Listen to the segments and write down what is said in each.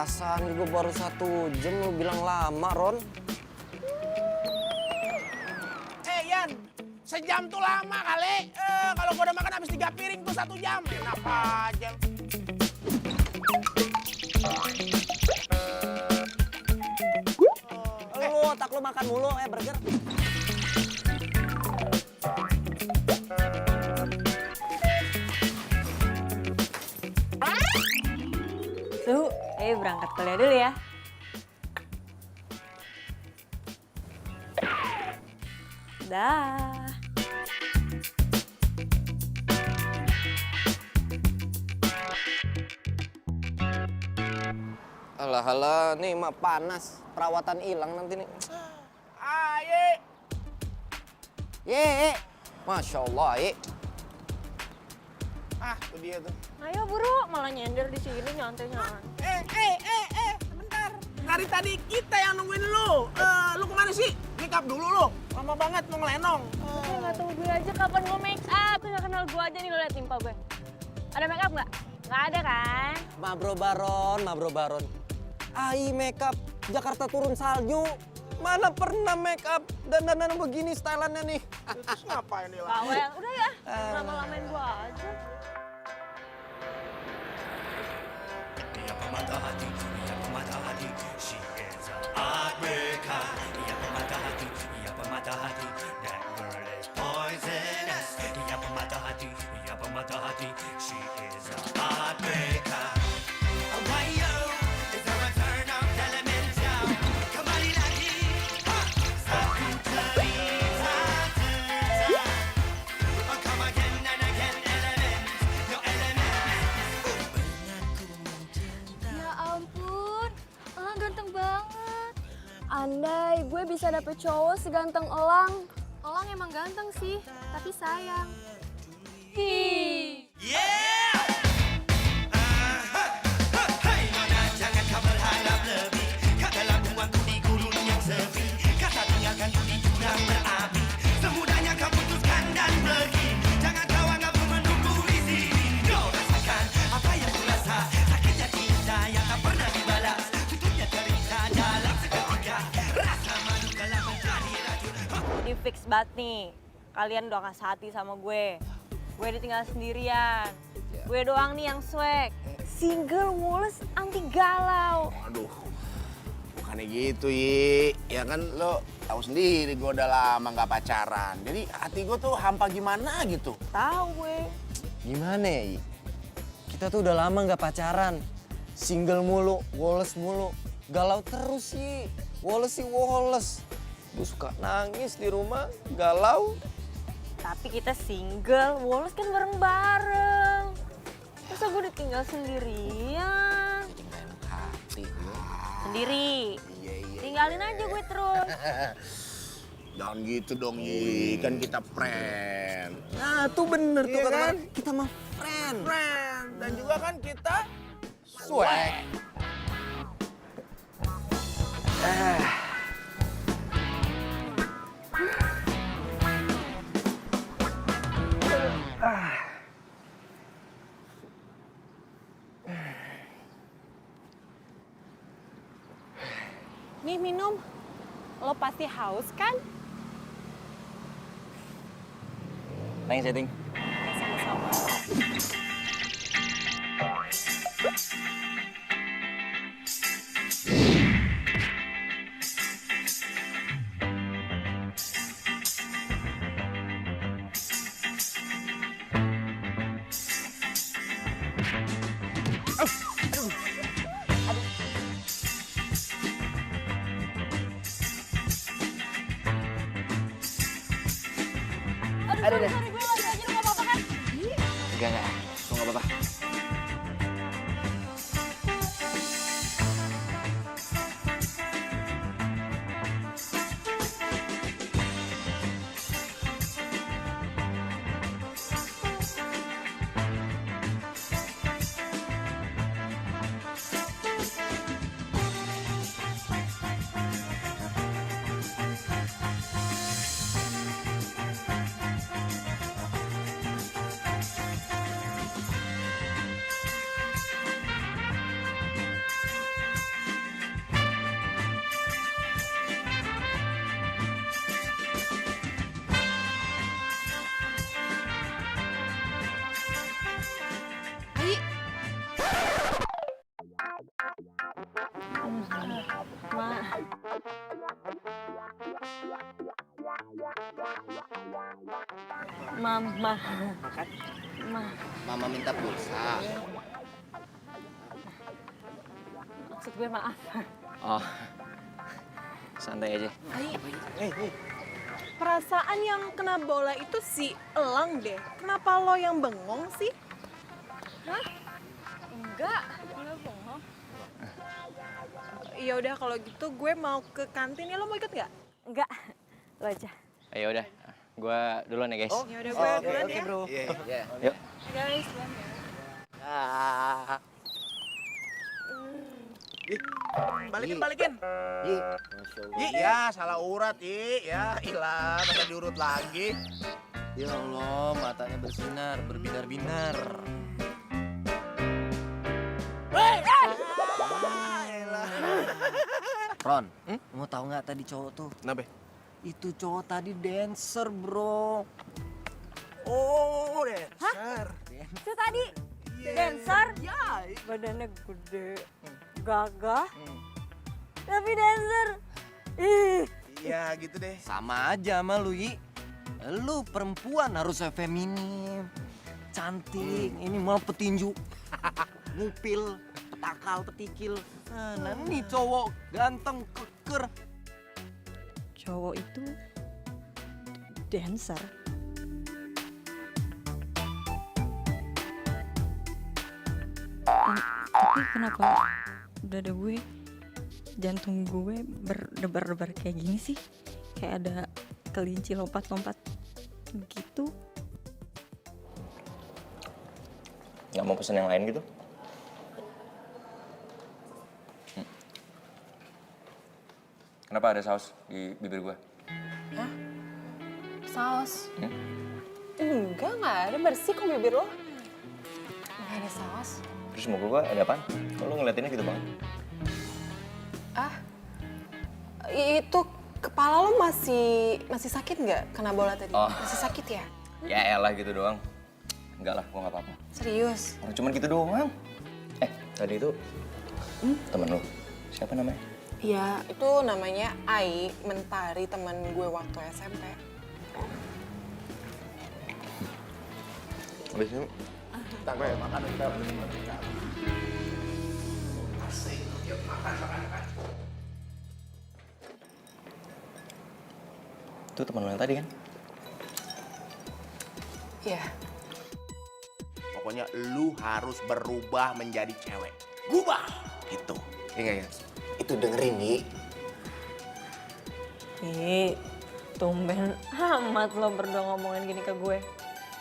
Perasaan juga baru 1 jam lu bilang lama, Ron. Yan, sejam tuh lama kali. Kalau gua udah makan habis 3 piring tuh 1 jam. Enak aja. Lu otak lu makan mulu, burger. Suhu, ayo berangkat kuliah dulu ya. Dah. Alah, nih mah panas. Perawatan hilang nanti nih. Aye. Ye, Masya Allah, ye. Tuh dia tuh. Ayo buru, malah nyender di sini nyantai-nyantai. Sebentar. Dari tadi kita yang nungguin lu. Lu kemana sih? Make up dulu lu. Lama banget mau ngelenong. Nggak tahu gue aja kapan gue make up. Tuh nggak kenal gue aja nih, lo liat timpa gue. Ada make up nggak? Nggak ada kan? Mabro Baron. Ai makeup, Jakarta turun salju. Mana pernah makeup dandanan begini stylannya nih. Terus ngapain nih lah? Bawel, udah ya. Lama-lamain gue aja. Ia pemata hati, ia pemata hati, she is a heartbreaker. Ia pemata hati, that girl is poisonous. Ia pemata hati, she is a heartbreaker. Oh, why yo, is there a turn of elemental? Kembali lagi, satu cerita. Oh, come again and again, element, your element. Ya ampun, Elang ganteng banget. Andai gue bisa dapet cowok seganteng Elang. Elang emang ganteng sih, tapi sayang. Yeah! Hai nona jangan kau berharap lebih. Katalah buangku di gurun yang sepi. Kata tinggalkan ku di jurang berapi. Semudahnya kau putuskan dan pergi. Jangan kau anggap ku menunggu di sini. Kau rasakan apa yang ku rasa. Sakitnya cinta yang tak pernah dibalas. Tutupnya cerita dalam seketika. Rasa malu telah menjadi racun. Jadi fix banget nih. Kalian udah ngasih hati sama gue. Gue ditinggal sendirian. Gue doang nih yang swag. Single, mulus, anti galau. Aduh, bukannya gitu, Yi. Ya kan lo tahu sendiri gue udah lama nggak pacaran. Jadi hati gue tuh hampa gimana gitu. Tahu gue. Gimana ya, Yi? Kita tuh udah lama nggak pacaran. Single mulu, woles mulu. Galau terus sih. Woles sih woles. Gue suka nangis di rumah, galau. Tapi kita single, Woles kan bareng-bareng. Masa gue ditinggal sendirian? Nggak enak hati gue. Sendiri. Iya. Tinggalin aja gue terus. Jangan gitu dong, Yi. Kan kita friend. Nah, tuh bener tuh Iya kata kan? kita mah friend. Friend. Dan juga kan kita swag. Nih minum. Lo pasti haus kan? Thanks, Ting. Sama-sama. Aduh, sorry, gue gak sengaja, lo gak apa-apa kan? Enggak. Lu nggak apa-apa. Mama. Mama minta pulsa. Maksud gue maaf. Oh, santai aja. Perasaan yang kena bola itu si Elang deh. Kenapa lo yang bengong sih? Enggak bohong. Ya udah kalau gitu gue mau ke kantin ya, lo mau ikut nggak? Enggak, lo aja. Ayo udah, gue duluan ya guys. Ya udah gue duluan ya. Bro. Yuk. Guys, duluan ya. Balikin. Yi, ya salah urat, Yi. Ya, ilah, masa diurut lagi. Ya Allah, matanya bersinar, berbinar-binar. Ron, mau tahu nggak tadi cowok tuh? Kenapa? Itu cowok tadi dancer, bro. Oh, dancer. Itu tadi dancer? Ya. Badannya gede, gagah, tapi dancer. Ih. Iya, gitu deh. Sama aja sama lu, Yi. Lu perempuan harusnya feminim, cantik. Ini mau petinju, ngupil, petakal, petikil. Nah, ini cowok ganteng, keker. Cowok itu dancer. Tapi kenapa dada gue, jantung gue berdebar-debar kayak gini sih? Kayak ada kelinci lompat-lompat gitu. Nggak mau pesen yang lain gitu? Kenapa ada saus di bibir gue? Saus? Enggak ada. Bersih kok bibir lo. Nggak ada saus. Terus muka gue ada apaan? Kok lu ngeliatinnya gitu banget? Itu kepala lo masih sakit nggak kena bola tadi? Oh. Masih sakit ya? Ya elah gitu doang. Enggak lah, gue nggak apa-apa. Serius? Orang cuman gitu doang. Tadi itu temen lu. Siapa namanya? Ya, itu namanya Ai Mentari, teman gue waktu SMP. Habis ini, tak gue makan kita. Itu temen lu yang tadi kan? Iya. Pokoknya lu harus berubah menjadi cewek. Gubah! Gitu. Iya nggak ya? Itu dengerin, Yi. Ih, tumben amat lo berdua ngomongin gini ke gue.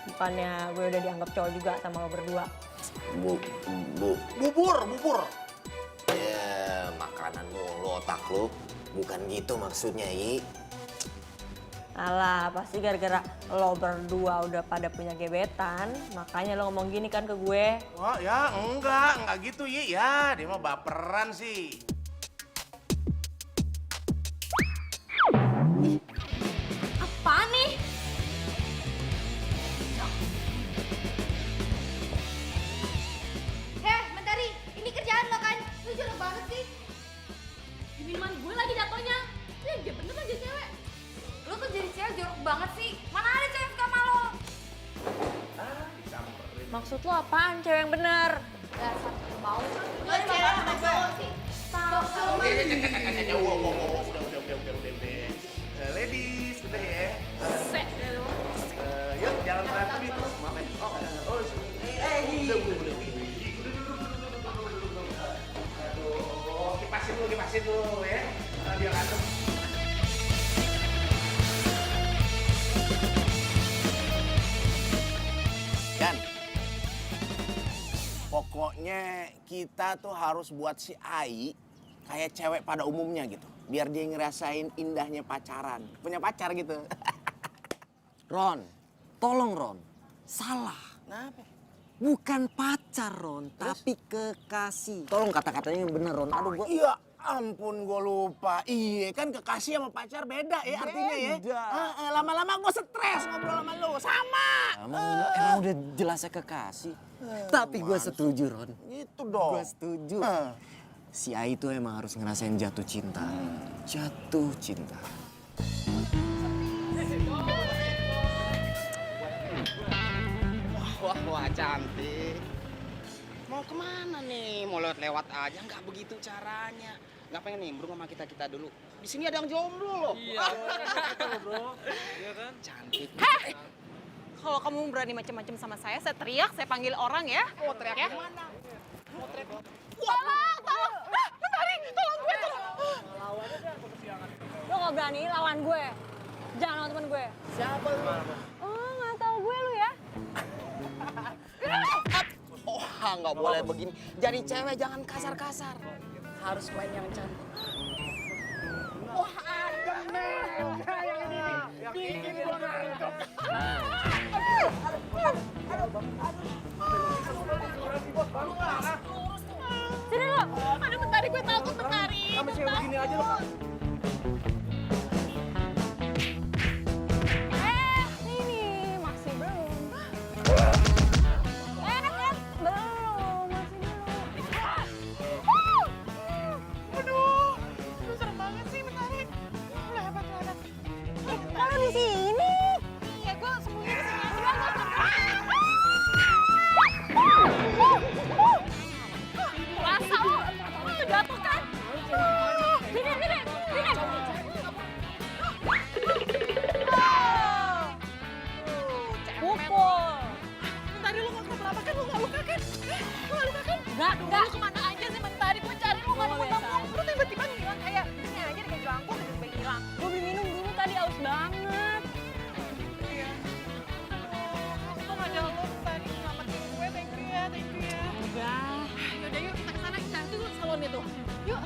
Bukannya gue udah dianggap cowok juga sama lo berdua. Bubur. Ya, makanan lu, otak lu. Bukan gitu maksudnya, Yi. Alah, pasti gara-gara lo berdua udah pada punya gebetan, makanya lo ngomong gini kan ke gue. Wah, ya enggak gitu, Yi. Ya, dia mah baperan sih. Apa nih? Mentari, ini kerjaan lo kan? Lu jorok banget sih. Di minuman gue lagi jatuhnya. Ya, dia bener aja cewek. Lo tuh jadi cewek jorok banget sih. Mana ada cewek suka sama lo? Maksud lo apaan cewek yang bener? Dasar mau. Lo cewek sama cowok sih. Udah. Ladies, udah ya. Yuk, jalan berantem itu. Maaf ya. Udah. Aduh, kipasin dulu ya. Biar adem. Yan, pokoknya kita tuh harus buat si Ai kayak cewek pada umumnya gitu. Biar dia ngerasain indahnya pacaran. Punya pacar gitu. Ron, tolong Ron. Salah. Kenapa? Bukan pacar, Ron, tapi kekasih. Tolong kata-katanya yang bener, Ron. Aduh, gua... Iya ampun, gue lupa. Iya kan kekasih sama pacar beda ya artinya ya. Beda. Lama-lama gue stres ngobrol sama lu. Sama. Emang udah jelasnya kekasih. Tapi gue setuju, Ron. Gitu dong. Gue setuju. Si Ai itu emang harus ngerasain jatuh cinta. Jatuh cinta. wah cantik. Mau kemana nih? Mau lewat-lewat aja? Nggak begitu caranya. Nggak pengen nimbrung sama kita dulu. Di sini ada yang jomblo loh. Iya, bro. Iya kan? Cantik. Kalau kamu berani macam-macam sama saya teriak, saya panggil orang ya. Oh, teriak Ya? mana? Mau teriak. Tolong, tolong. Mentari, tolong gue, tolong. Lo gak berani lawan gue. Jangan lawan temen gue. Siapa lu? Oh, gak tahu gue lu ya. Oh, nggak boleh begini. Jadi cewek jangan kasar-kasar. Harus main yang cantik. Wah, adem nih. Yang ini nih. Bikin gua ngantuk. Sini lo. Aduh, Mentari, gue takut, Mentari. Sama cewek begini aja lo. Ini masih belum. Belum, masih belum. Aduh, lu serem banget sih, Mentari. Lu hebat, lu hebat. Kalau di sini. Iya, gue sembunyi di sini aja. Rasa lo, lu jatuh kan? Sini, sini, sini. Pukul. Mentari, lu nggak kenapa kan? Lu nggak luka kan? Lu nggak luka kan? Enggak, Aduh, enggak. lu kemana aja sih, Mentari? Gue cari lu nggak nemu-nemu. Lu tiba-tiba ngilang kayak ini aja deh, kayak jelangkung tiba-tiba hilang. Gue beli minum dulu tadi, aus banget. Iya. Aduh, untung aja lo Mentari nyelamatin gue. Thank you ya, thank you ya. Udah. Yaudah yuk, kita kesana, kita itu salonnya tuh. Yuk.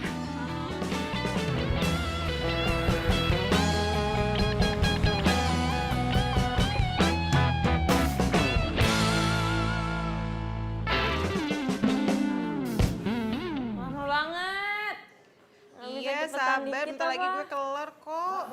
Mahal banget. Iya, sabar. Bentar lagi gue kelar kok.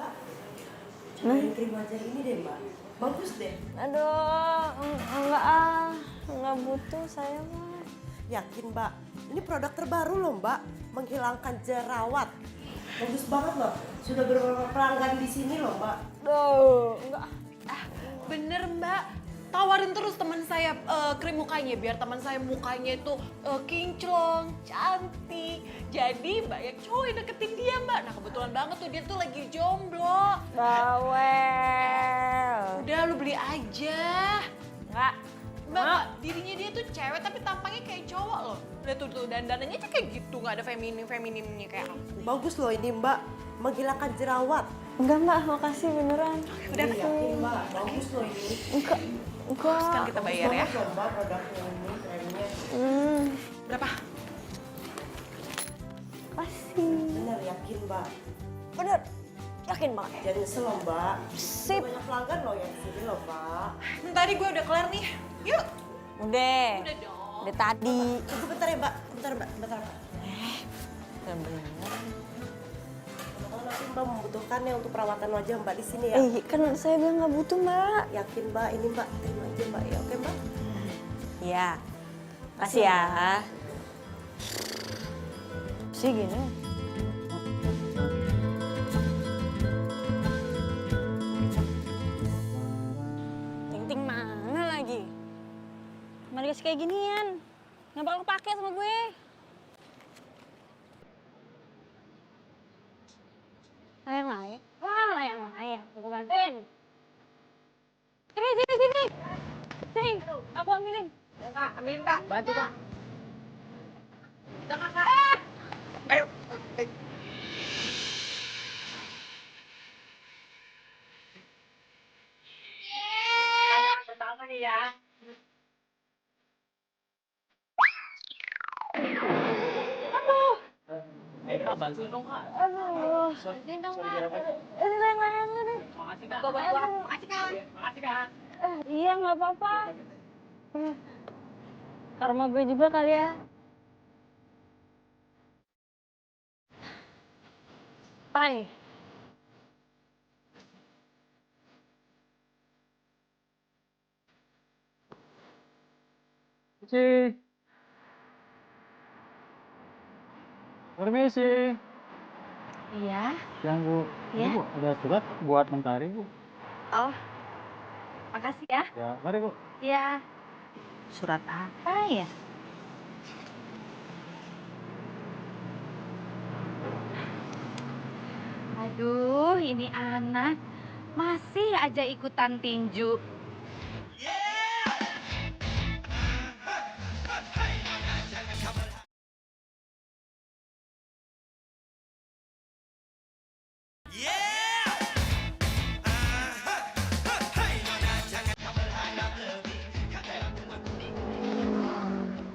Aduh, enggak ah. Enggak butuh saya mah. Yakin mbak, ini produk terbaru loh mbak, menghilangkan jerawat. Bagus banget loh, sudah beberapa pelanggan di sini loh mbak. Duh, enggak. Bener mbak, tawarin terus teman saya krim mukanya biar teman saya mukanya itu kinclong, cantik. Jadi banyak cowok yang deketin dia mbak. Nah kebetulan banget tuh dia tuh lagi jomblo. Bawel. Udah lu beli aja. Enggak. Mbak, dirinya dia tuh cewek tapi tampangnya kayak cowok loh. Lihat tuh dandanannya aja kayak gitu, nggak ada feminim-feminimnya kayak aku. Bagus loh ini mbak, menghilangkan jerawat. Enggak mbak, makasih beneran. Udah Yakin mbak, bagus loh ini. Enggak. Enggak. kan kita bayar ya. Bagus loh mbak produknya ini, trennya. Berapa? Makasih. Bener yakin mbak, Bener. Yakin banget. jangan nyesel loh mbak. Sip. Banyak pelanggan loh yang sini loh mbak. Bentar gue udah kelar nih. Yuk. Udah. Udah dong. Udah tadi. Tunggu bentar ya mbak, bentar mbak, bentar mbak. Bener. Kalau nanti mbak membutuhkannya untuk perawatan wajah mbak di sini ya. Kan saya bilang nggak butuh mbak. Yakin mbak, ini mbak, terima aja mbak ya, oke mbak? Iya. Makasih ya. Sih gini. Ting-ting mana lagi? Mana dikasih kayak ginian? Nggak bakal kepake sama gue. Layang layang. Wah, layang layang. Aku bantuin. Sini, sini, sini. Sini, aku ambilin. Kak, ambilin kak. Bantu kak. Kita kakak. Ayo. Pertama nih ya. Bantu dong kak. Aduh. Ini dong kak. Ini layang-layang ini. Makasih kak. Makasih kak. Makasih kak. Iya nggak apa-apa. Karma gue juga kali ya. Apa nih? Permisi. Permisi. Iya. Yang Bu, Iya. ini Bu, ada surat buat Mentari Bu. Oh. Makasih ya. Ya, mari Bu. Iya. Surat apa ya? Aduh, ini anak masih aja ikutan tinju.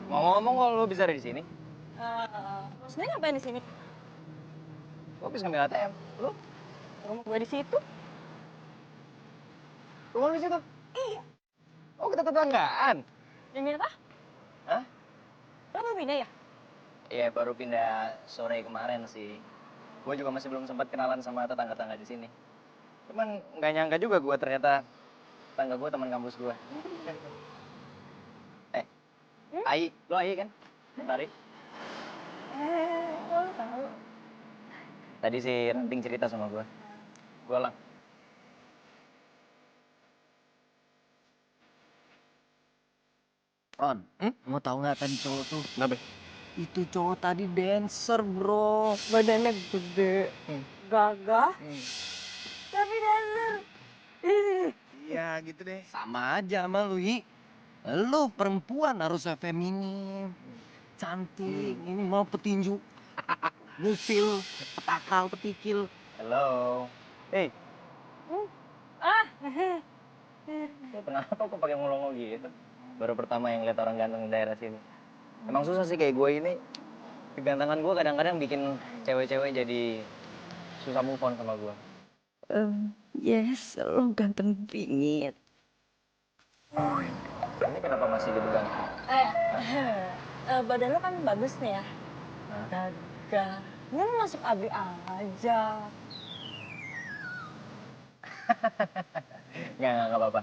Ngomong-ngomong kok lo bisa ada di sini? Sebenarnya ngapain di sini? Gue bisa ngambil ATM. Lo? Rumah gue di situ. Rumah lo di situ? Iya. Oh, kita tetanggaan? Yang apa? Hah? Lo mau pindah ya? Iya, baru pindah sore kemarin sih. Gue juga masih belum sempat kenalan sama tetangga-tetangga di sini. Cuman nggak nyangka juga gue ternyata tetangga gue teman kampus gue. Ai, lo Ai kan? Tari. Lo tahu. Tadi si Ranting cerita sama gue. Gue lang. On, mau tahu nggak tadi cowok tuh? Kenapa? Itu cowok tadi dancer, bro. Badannya gede, gagah, tapi dancer. Iya gitu deh. Sama aja sama lu, Yi. Lu perempuan harusnya feminim, cantik. Ini mau petinju, ngupil, petakal, petikil. Halo. Hey. Lu kenapa kok pakai ngolong gitu? Baru pertama yang lihat orang ganteng di daerah sini. Emang susah sih kayak gue ini. Kegantengan gue kadang-kadang bikin cewek-cewek jadi susah move on sama gue. Yes, lo ganteng bingit. Ini kenapa masih gitu kan? Badan lo kan bagus nih ya. Gagah. Ini masuk AB aja. Nggak apa-apa.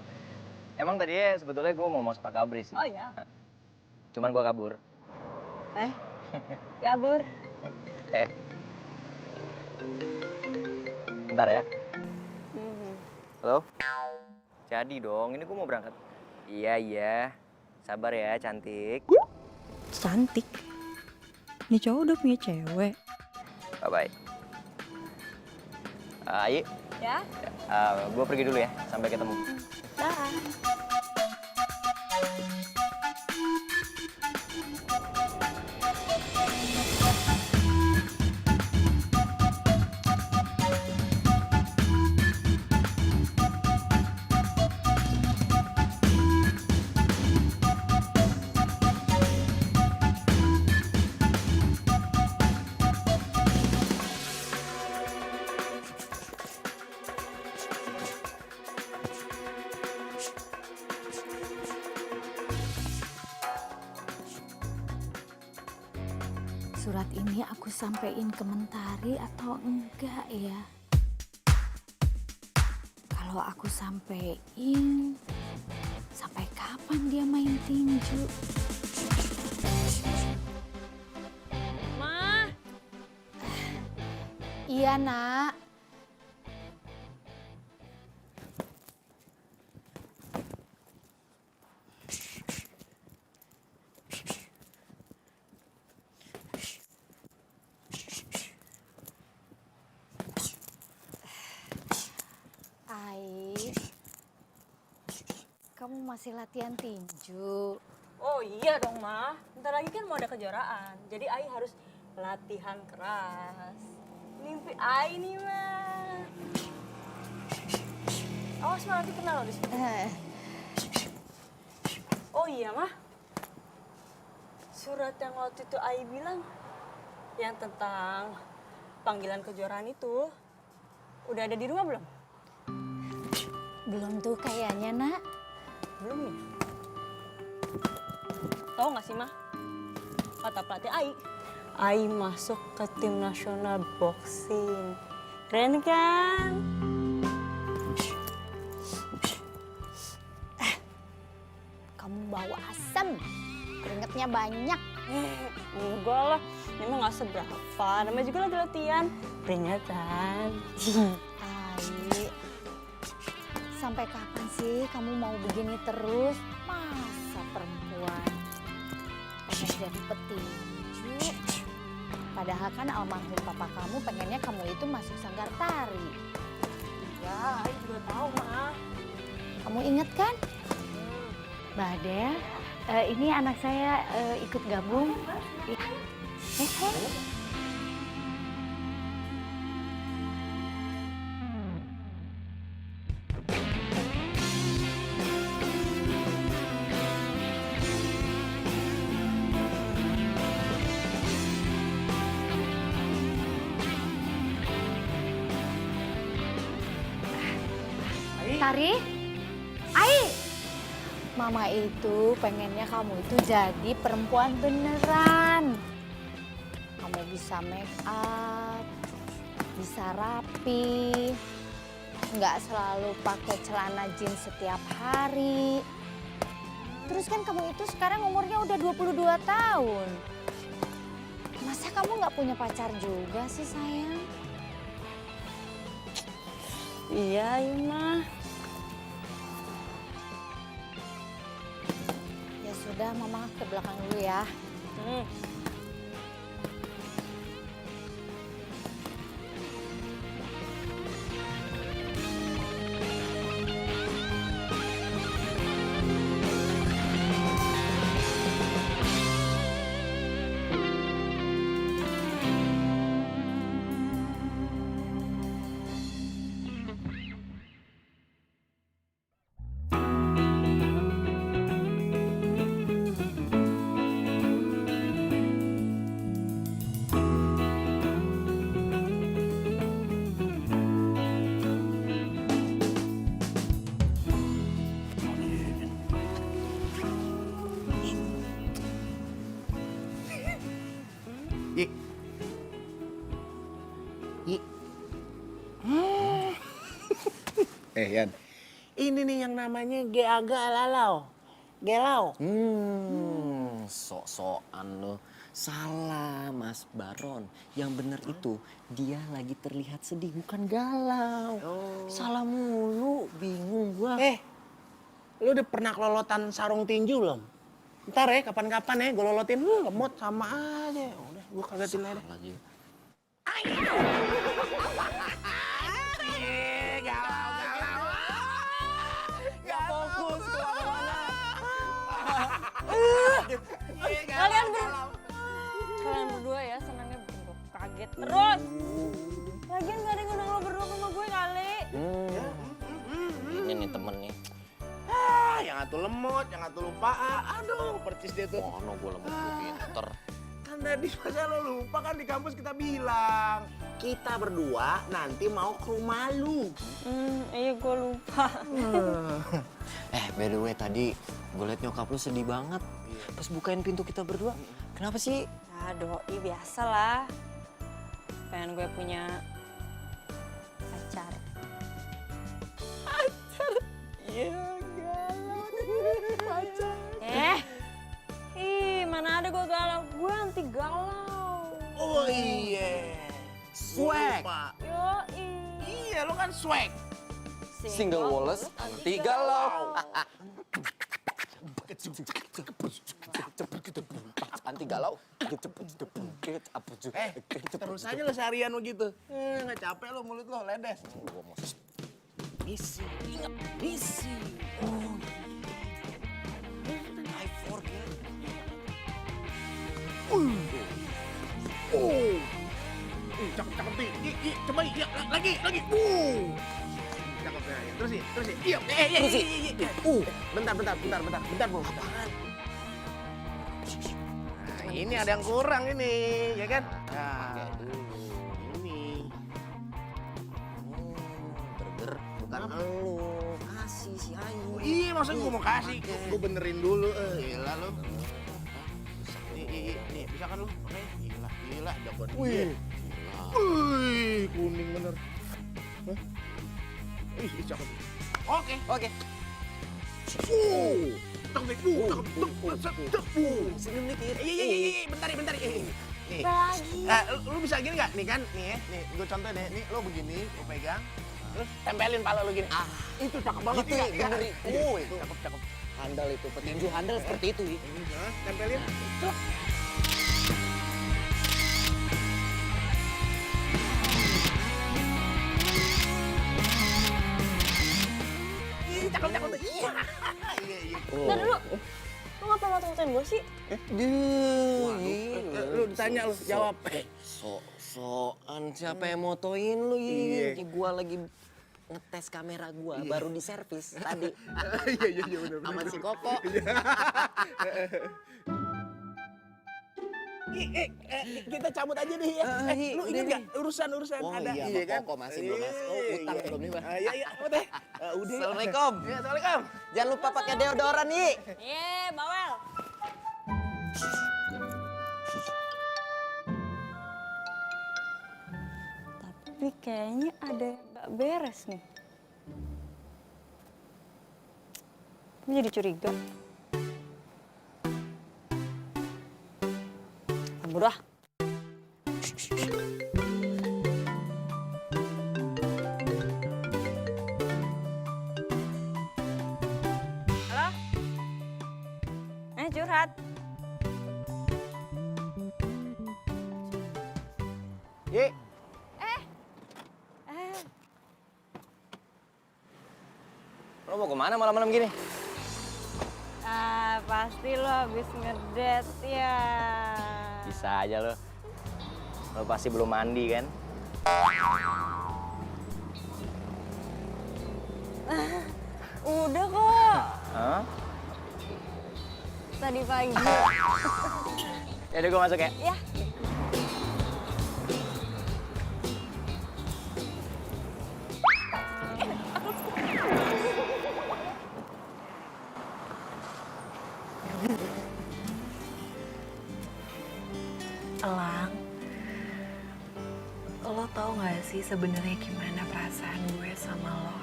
Emang tadinya sebetulnya gue mau masuk Pak Kabri sih. Oh ya. Cuman gue kabur. Kabur. Bentar ya. Halo? Jadi dong, ini gue mau berangkat. Iya. Sabar ya, cantik. Cantik. Ini cowok udah punya cewek. Bye-bye. Ayi, Ya? gue pergi dulu ya. Sampai ketemu. Dah. Surat ini aku sampein ke Mentari atau enggak ya? Kalau aku sampein, sampai kapan dia main tinju? Ma. Iya, Nak. Kamu masih latihan tinju? Oh iya dong, Ma. Bentar lagi kan mau ada kejuaraan. Jadi Ai harus latihan keras. Mimpi Ai nih, Ma. Awas, Ma, nanti kena loh di sini. Oh iya, Ma. Surat yang waktu itu Ai bilang, yang tentang panggilan kejuaraan itu, udah ada di rumah belum? Belum tuh kayaknya, Nak. Belum ya? Tahu nggak sih, Ma? Kata pelatih Ai masuk ke tim nasional boxing. Keren kan? Kamu bawa asam, keringetnya banyak. Enggak lah, memang nggak seberapa. Namanya juga lagi latihan. Peringatan. Ai, sampai kapan sih kamu mau begini terus? Masa perempuan pengen jadi petinju? Padahal kan almarhum papa kamu pengennya kamu itu masuk sanggar tari. Ya, Ai juga tahu, Ma. Kamu inget kan? Mbak Adel, ini anak saya ikut gabung. Tari, Ai. Mama itu pengennya kamu itu jadi perempuan beneran. Kamu bisa make up, bisa rapi, nggak selalu pakai celana jeans setiap hari. Terus kan kamu itu sekarang umurnya udah 22 tahun. Masa kamu nggak punya pacar juga sih sayang? Iya, Ima. Ya sudah, Mama ke belakang dulu ya. Yi. Yi. Yan. Ini nih yang namanya Geaga Lalau. Gelau. Sok-sokan lo. Salah, Mas Baron. Yang bener itu, dia lagi terlihat sedih, bukan galau. Salah mulu, bingung gua. Lu udah pernah kelolotan sarung tinju belum? Ntar ya, kapan-kapan ya gue lolotin. Lemot sama aja. Udah, gue kagatin aja. Lagi. Galau. Gak fokus kemana-mana. Kalian berdua ya senangnya bikin gue kaget terus. Lagian gak ada yang ngundang lo berdua sama gue kali. Ini nih temen nih. Yang atu lemot, yang atu lupa. Aduh, percis dia tuh. Mono gue lemot, gue pinter. Kan tadi masa lo lupa kan di kampus kita bilang. Kita berdua nanti mau ke rumah lu. Iya gue lupa. By the way tadi gue liat nyokap lu sedih banget. Pas bukain pintu kita berdua, kenapa sih? Ya doi biasa lah. Pengen gue punya pacar. Iya, galau. Pacar. Mana ada gue galau. Gue anti galau. Oh iya. Swag. Yoi. Iya, lo kan swag. Single Wallace anti galau. Anti galau. Terus aja lo seharian begitu. Nggak capek lo mulut lo, ledes. Misi, ingat misi. I forget. Cakep nih. Coba lagi. Cakep ya. Terus sih. Iya. Bentar, Bu. Apaan? Nah, ini ada yang kurang ini, ya kan? Nah, ini. Burger bukan elu. Kasih si Ayu. Iya, maksud gue mau kasih. Gue benerin dulu. Gila lo. Nih, bisa kan lo? Oke, gila, jagoan dia. Wih, kuning bener. Hah? Ih, cakep. Oke. Cakep. Senyum dikit. Iya, bentar. Nih. Lagi. Lu bisa gini nggak? Nih kan, nih gue contohin ya. Nih, lo begini, lo pegang. Terus tempelin pala lu gini. Itu cakep banget. Gitu, iya. bener. Cakep, cakep. Handal itu, petinju handal seperti itu. Nah, tempelin. Cuk. Ih, cakep, cakep. Iya. Iya. Ntar dulu, lu ngapa mata-matain gue sih? Lu ditanya lu jawab. Soan siapa yang motoin lu Iya. Gua lagi ngetes kamera gua, baru diservis tadi. Iya benar. Sama si Koko. Kita cabut aja nih ya. Lu udah inget nih. gak urusan Oh ada? iya, sama Koko masih belum masuk. Oh, utang belum nih, Bang. Iya, udah. Udah. Assalamualaikum. Iya, assalamualaikum. Jangan lupa pakai deodoran, Yi. Bawel. Tapi kayaknya ada yang gak beres nih. Gue jadi curiga. Murah. Halo? Curhat. Ye. Lo mau kemana malam-malam gini? Pasti lo habis ngedate ya. Bisa aja lo. Lo pasti belum mandi kan? Udah kok. Hah? Tadi pagi. Yaudah gue masuk ya. Ya. Elang, lo tau gak sih sebenarnya gimana perasaan gue sama lo?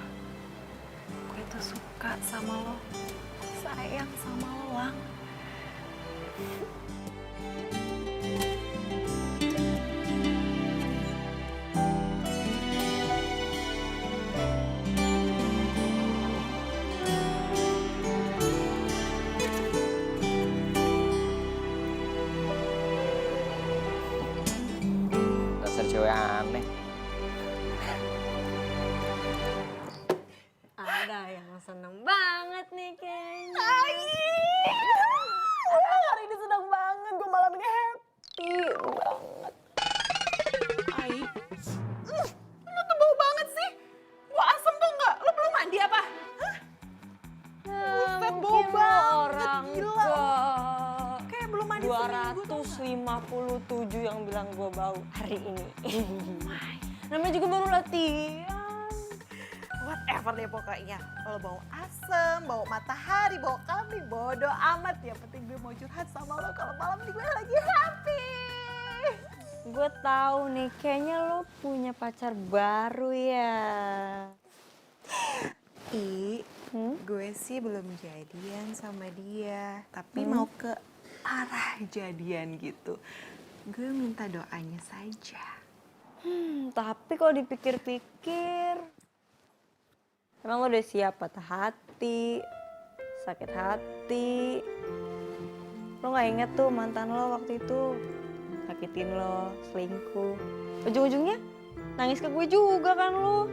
Gue tuh suka sama lo, sayang sama lo, Lang. Dasar cewek aneh. Ada yang seneng banget nih kayaknya. Hari ini senang banget, gue malam ini happy banget. Ai, lo tuh bau banget sih. Gue asem tuh nggak? Lo belum mandi apa? Hah? Buset, bau Mungkin banget, orang gila. ke Kayak belum mandi seminggu tuh. 257 yang bilang gue bau hari ini. Namanya juga baru latihan. Whatever deh pokoknya. Kalau bau asem, bau matahari, bau kambing, bodo amat. Yang penting gue mau curhat sama lo kalau malam ini gue lagi happy. Gue tahu nih, kayaknya lo punya pacar baru ya. Gue sih belum jadian sama dia, tapi mau ke arah jadian gitu. Gue minta doanya saja. Tapi kalau dipikir-pikir, emang lo udah siap patah hati, sakit hati? Lo gak inget tuh mantan lo waktu itu sakitin lo, selingkuh. Ujung-ujungnya nangis ke gue juga kan lo.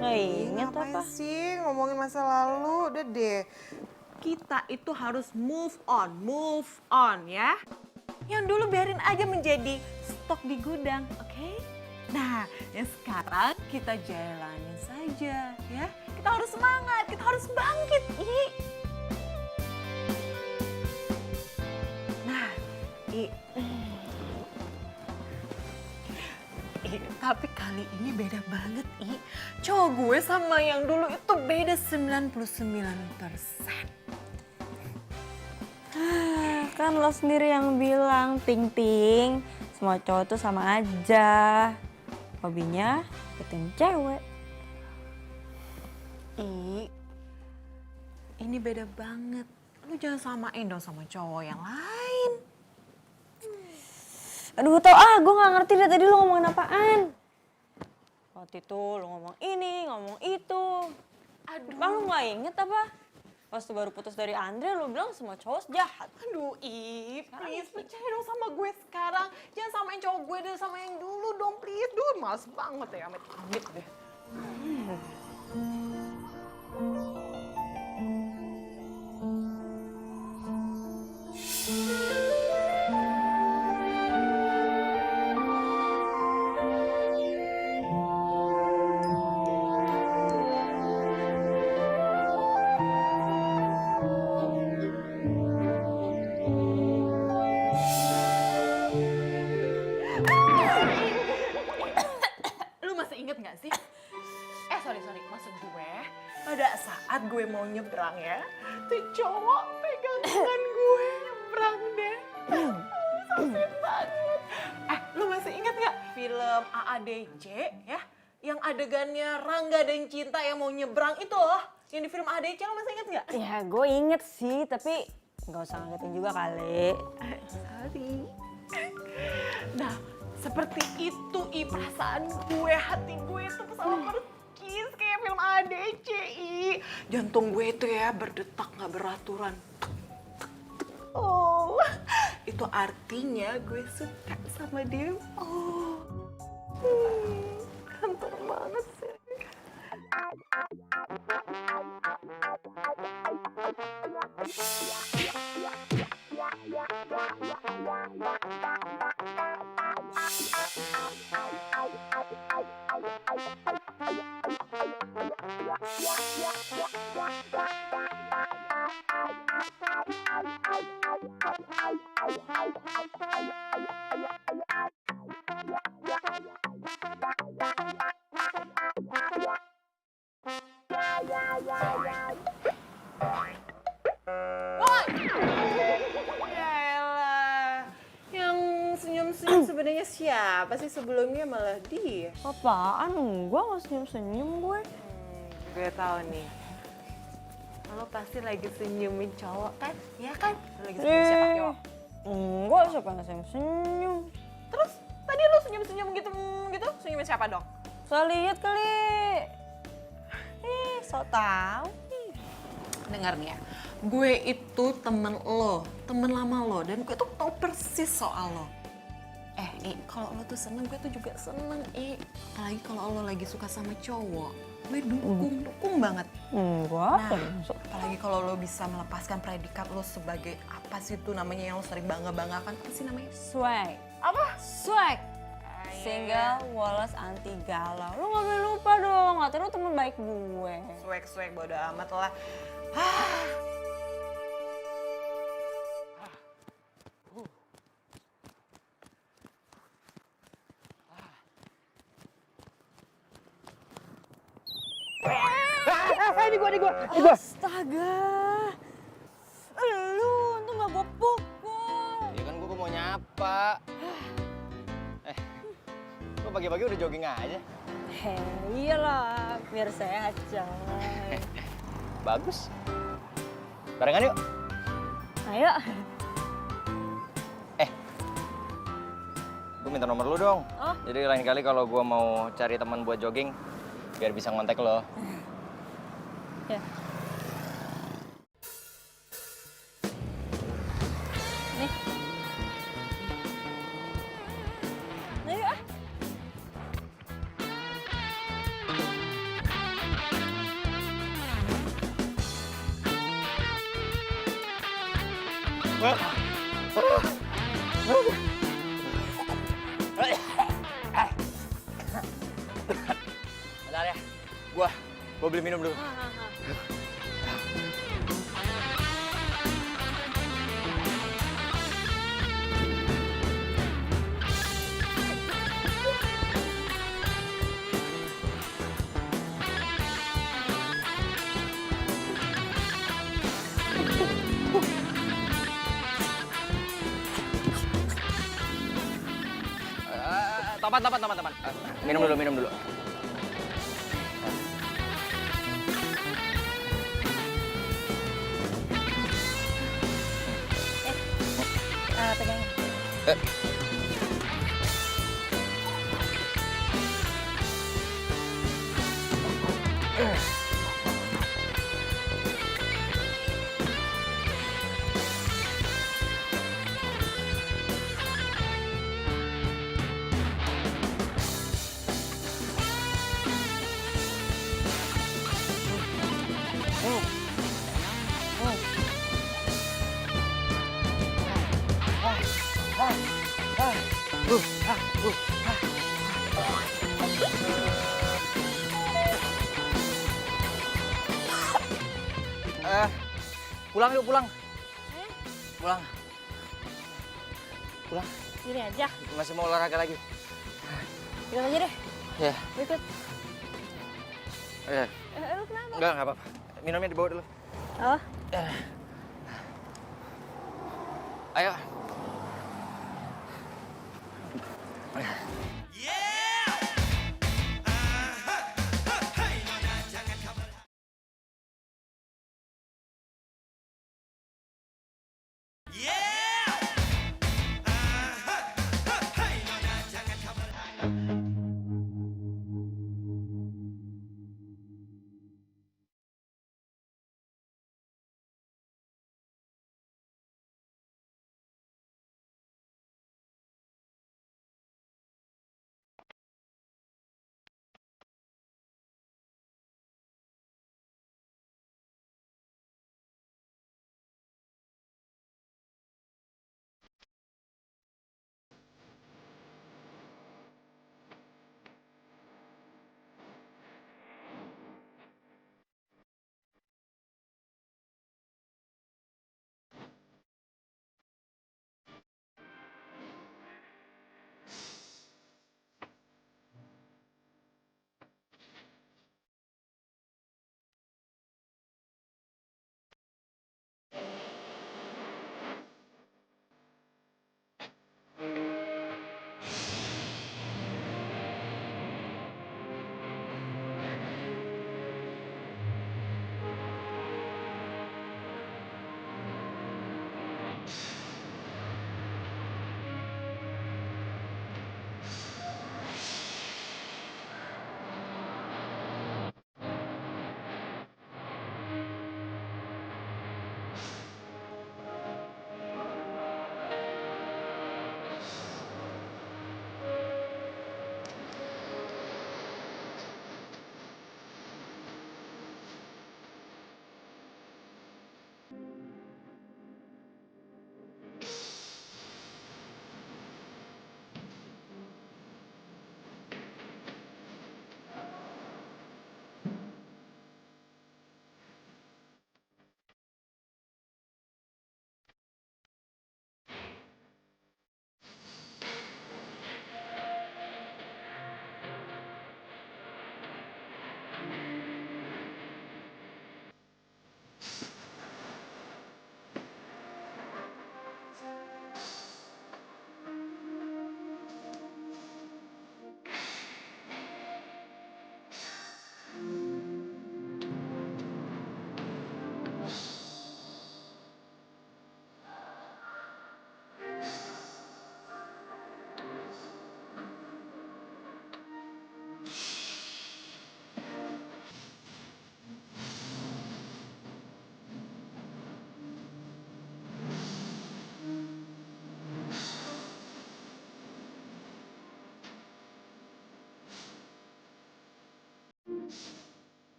Gak inget apa? Sih ngomongin masa lalu, udah deh. Kita itu harus move on ya. Yang dulu biarin aja menjadi stok di gudang, oke? Nah, yang sekarang kita jalanin saja ya. Kita harus semangat, kita harus bangkit. Nah, tapi kali ini beda banget, Cowok gue sama yang dulu itu beda 99%. Kan lo sendiri yang bilang, Ting, semua cowok tuh sama aja. Hobinya deketin cewek. Ini beda banget. Lu jangan samain dong sama cowok yang lain. Aduh, tau gue gak ngerti dari tadi lo ngomongin apaan. Waktu itu lu ngomong ini, ngomong itu. Aduh. Bang lu gak inget apa? Pas lu baru putus dari Andre, lu bilang semua cowok jahat. Aduh, please percaya dong sama gue sekarang. Jangan samain cowok gue deh sama yang dulu dong, please. Duh, males banget ya, amit-amit deh. Lu masih inget gak sih? Sorry. Maksud gue, pada saat gue mau nyebrang ya, tuh cowok pegang tangan gue nyebrang deh. So sweet banget. Lu masih inget gak film AADC ya? Yang adegannya Rangga dan Cinta yang mau nyebrang itu loh. Yang di film AADC, lo masih inget gak? Ya gue inget sih, tapi gak usah ngagetin juga kali. Sorry. Nah, seperti itu perasaan gue, hati gue itu pesawat perkis kayak film ADC. Jantung gue itu ya berdetak gak beraturan. Oh, itu artinya gue suka sama dia. Oh, kantor banget sih. Yaelah, yang senyum-senyum sebenarnya siapa sih sebelumnya malah dia? Apaan? Enggak, gak senyum-senyum gue. Gue tahu nih. Lo pasti lagi senyumin cowok kan? Ya kan? Lo lagi senyum siapa cowok? Enggak, siapa yang senyum-senyum? Terus tadi lo senyum-senyum gitu, senyumin siapa dong? Salah lihat kali. So tau. Dengar nih ya, gue itu temen lo, temen lama lo, dan gue tuh tau persis soal lo. Kalau lo tuh seneng, gue tuh juga seneng, apalagi kalau lo lagi suka sama cowok, gue dukung banget. Enggak. Nah, apalagi kalau lo bisa melepaskan predikat lo sebagai apa sih itu namanya yang lo sering bangga-banggakan, apa sih namanya? Swag. Apa? Swag. Single, Wallace, anti galau. Lu gak boleh lupa dong, katanya lu temen baik gue. Swag, bodo amat lah. Ini gua. Astaga. Lu untung gak gue pukul. Ya kan gue mau nyapa. Lo pagi-pagi udah jogging aja. Iyalah, biar sehat coy. Bagus. Barengan yuk. Ayo. Gue minta nomor lu dong. Oh. Jadi lain kali kalau gue mau cari teman buat jogging, biar bisa ngontek lo. Ya. Nih. Ayo ah. Bentar ya, gua beli minum dulu. Tapan. Minum dulu. Pegangin. Pulang yuk, pulang. Pulang. Pulang. Gini aja, Masih mau olahraga lagi. ikut aja deh. Ya. Ikut. Ya. Lu kenapa? Enggak apa-apa. Minumnya dibawa dulu. Oh, Ayo.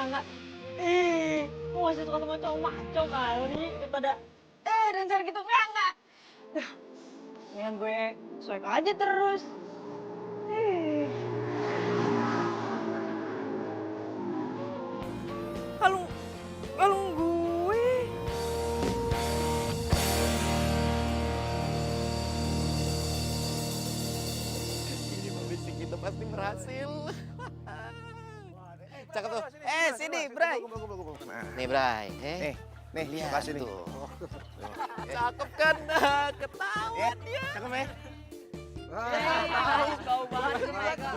enggak. Ih, gue masih suka sama cowok maco kali daripada dancer gitu. Enggak. Dah, ya gue swipe aja terus. Kalung gue. Ini misi kita pasti berhasil. Cakep tuh. Sini, Bray. Nih, Bray. Nih, Lihat makasih nih. tuh. Cakep kan? Ketahuan dia. Cakep ya? Kau banget mereka.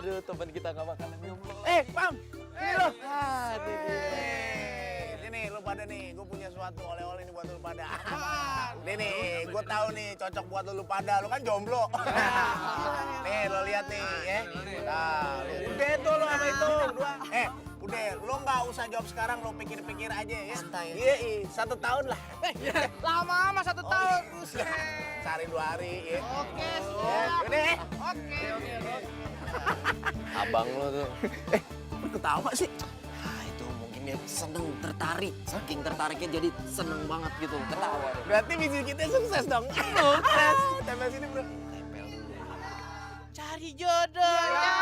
Aduh, teman kita gak bakalan jomblo. Pam! Ini lo! Aduh. Sini, lo pada nih. Gue punya suatu oleh-oleh nih buat lo pada. Nih nih, gue tahu nih cocok buat lo pada. Lo kan jomblo. Nih, lo lihat nih, ya. Nah, udah itu lo sama itu. Dua. Udah, lo nggak usah jawab sekarang, lo pikir-pikir aja ya. Santai. Iya, 1 tahun lah. Lama ama 1 tahun. Buset. Sehari 2 hari ya. Oke, Ya, siap. udah. Oke. Abang lo tuh. Lo ketawa sih. Ah, itu mungkin dia seneng, tertarik. Saking tertariknya jadi seneng banget gitu. Ketawa. Berarti misi kita sukses dong. Sukses. Tempel sini bro. Cari jodoh. Ya.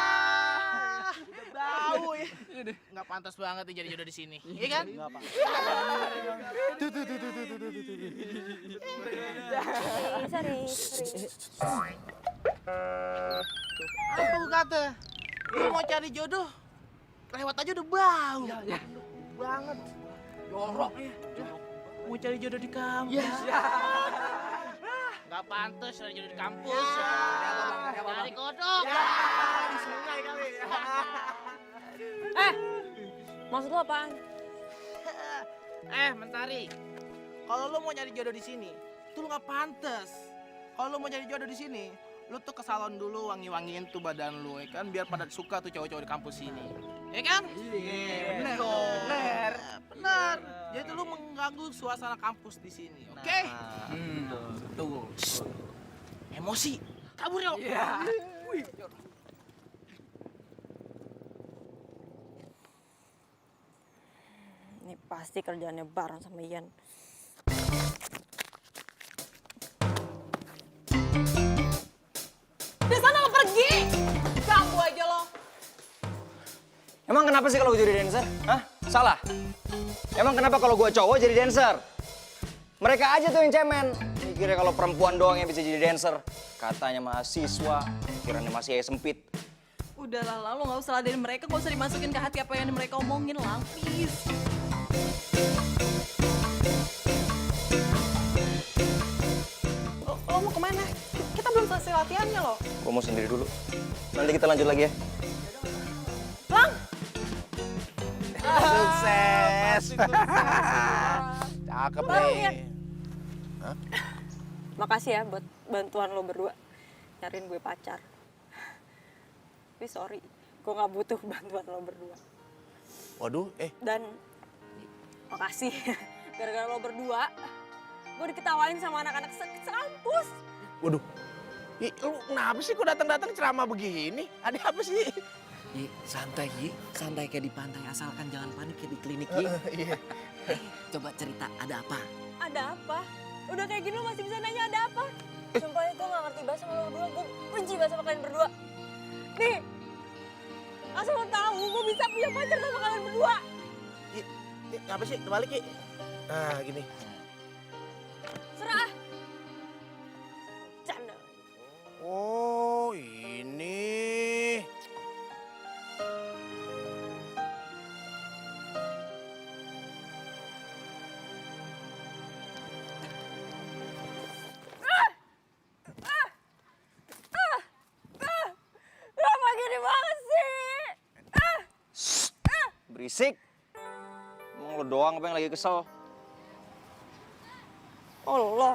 Tahu ya. Nggak pantas banget nih jadi jodoh di sini. Iya kan? Sorry. Apa gue kata? Lu mau cari jodoh, lewat aja udah bau. Banget. Jorok ya. Mau cari jodoh di kampus. Nggak pantas cari jodoh di kampus. Cari kodok. Di sungai kali. Maksud lo apaan? Mentari. Kalau lu mau nyari jodoh di sini, tuh lu nggak pantas. Kalau lu mau nyari jodoh di sini, lu tuh ke salon dulu wangi-wangiin tuh badan lu, ya kan? Biar pada suka tuh cowok-cowok di kampus ini. Ya kan? Iya, bener. Bener. Jadi tuh lu mengganggu suasana kampus di sini, oke? Tuh. Emosi. Kabur yuk. Ini pasti kerjaannya bareng sama Ian. Udah sana lo pergi. Ganggu aja lo. Emang kenapa sih kalau gue jadi dancer? Hah? Salah? Emang kenapa kalau gue cowok jadi dancer? Mereka aja tuh yang cemen. Mikirnya kalau perempuan doang yang bisa jadi dancer. Katanya mahasiswa, pikirannya masih sempit. Udah lah, lo gak usah ladenin mereka, gak usah dimasukin ke hati apa yang mereka omongin lah, please. Lo mau kemana? Kita belum selesai latihannya loh. Gue mau sendiri dulu. Nanti kita lanjut lagi ya. Lang! Sukses. Cakep nih. Makasih ya buat bantuan lo berdua nyariin gue pacar. Tapi sorry, gue gak butuh bantuan lo berdua. Waduh, Dan makasih, gara-gara lo berdua, gue diketawain sama anak-anak sekampus. waduh. Ih, lu kenapa sih kok datang-datang ceramah begini? Ada apa sih? Yi, santai Yi. Santai kayak di pantai, asalkan jangan panik kayak di klinik Yi. Iya. Coba cerita, ada apa? Ada apa? Udah kayak gini lo masih bisa nanya ada apa? Sumpah ya, gue gak ngerti bahasa sama lo berdua, gue benci bahasa sama kalian berdua. Nih, asal lo tahu, gue bisa punya pacar sama kalian berdua. Yi, apa sih? Kebalik Yi. Nah, gini. Serah. Canda. Oh, ini. Kenapa gini banget sih? Berisik. Emang lo doang apa yang lagi kesel? Oh lo.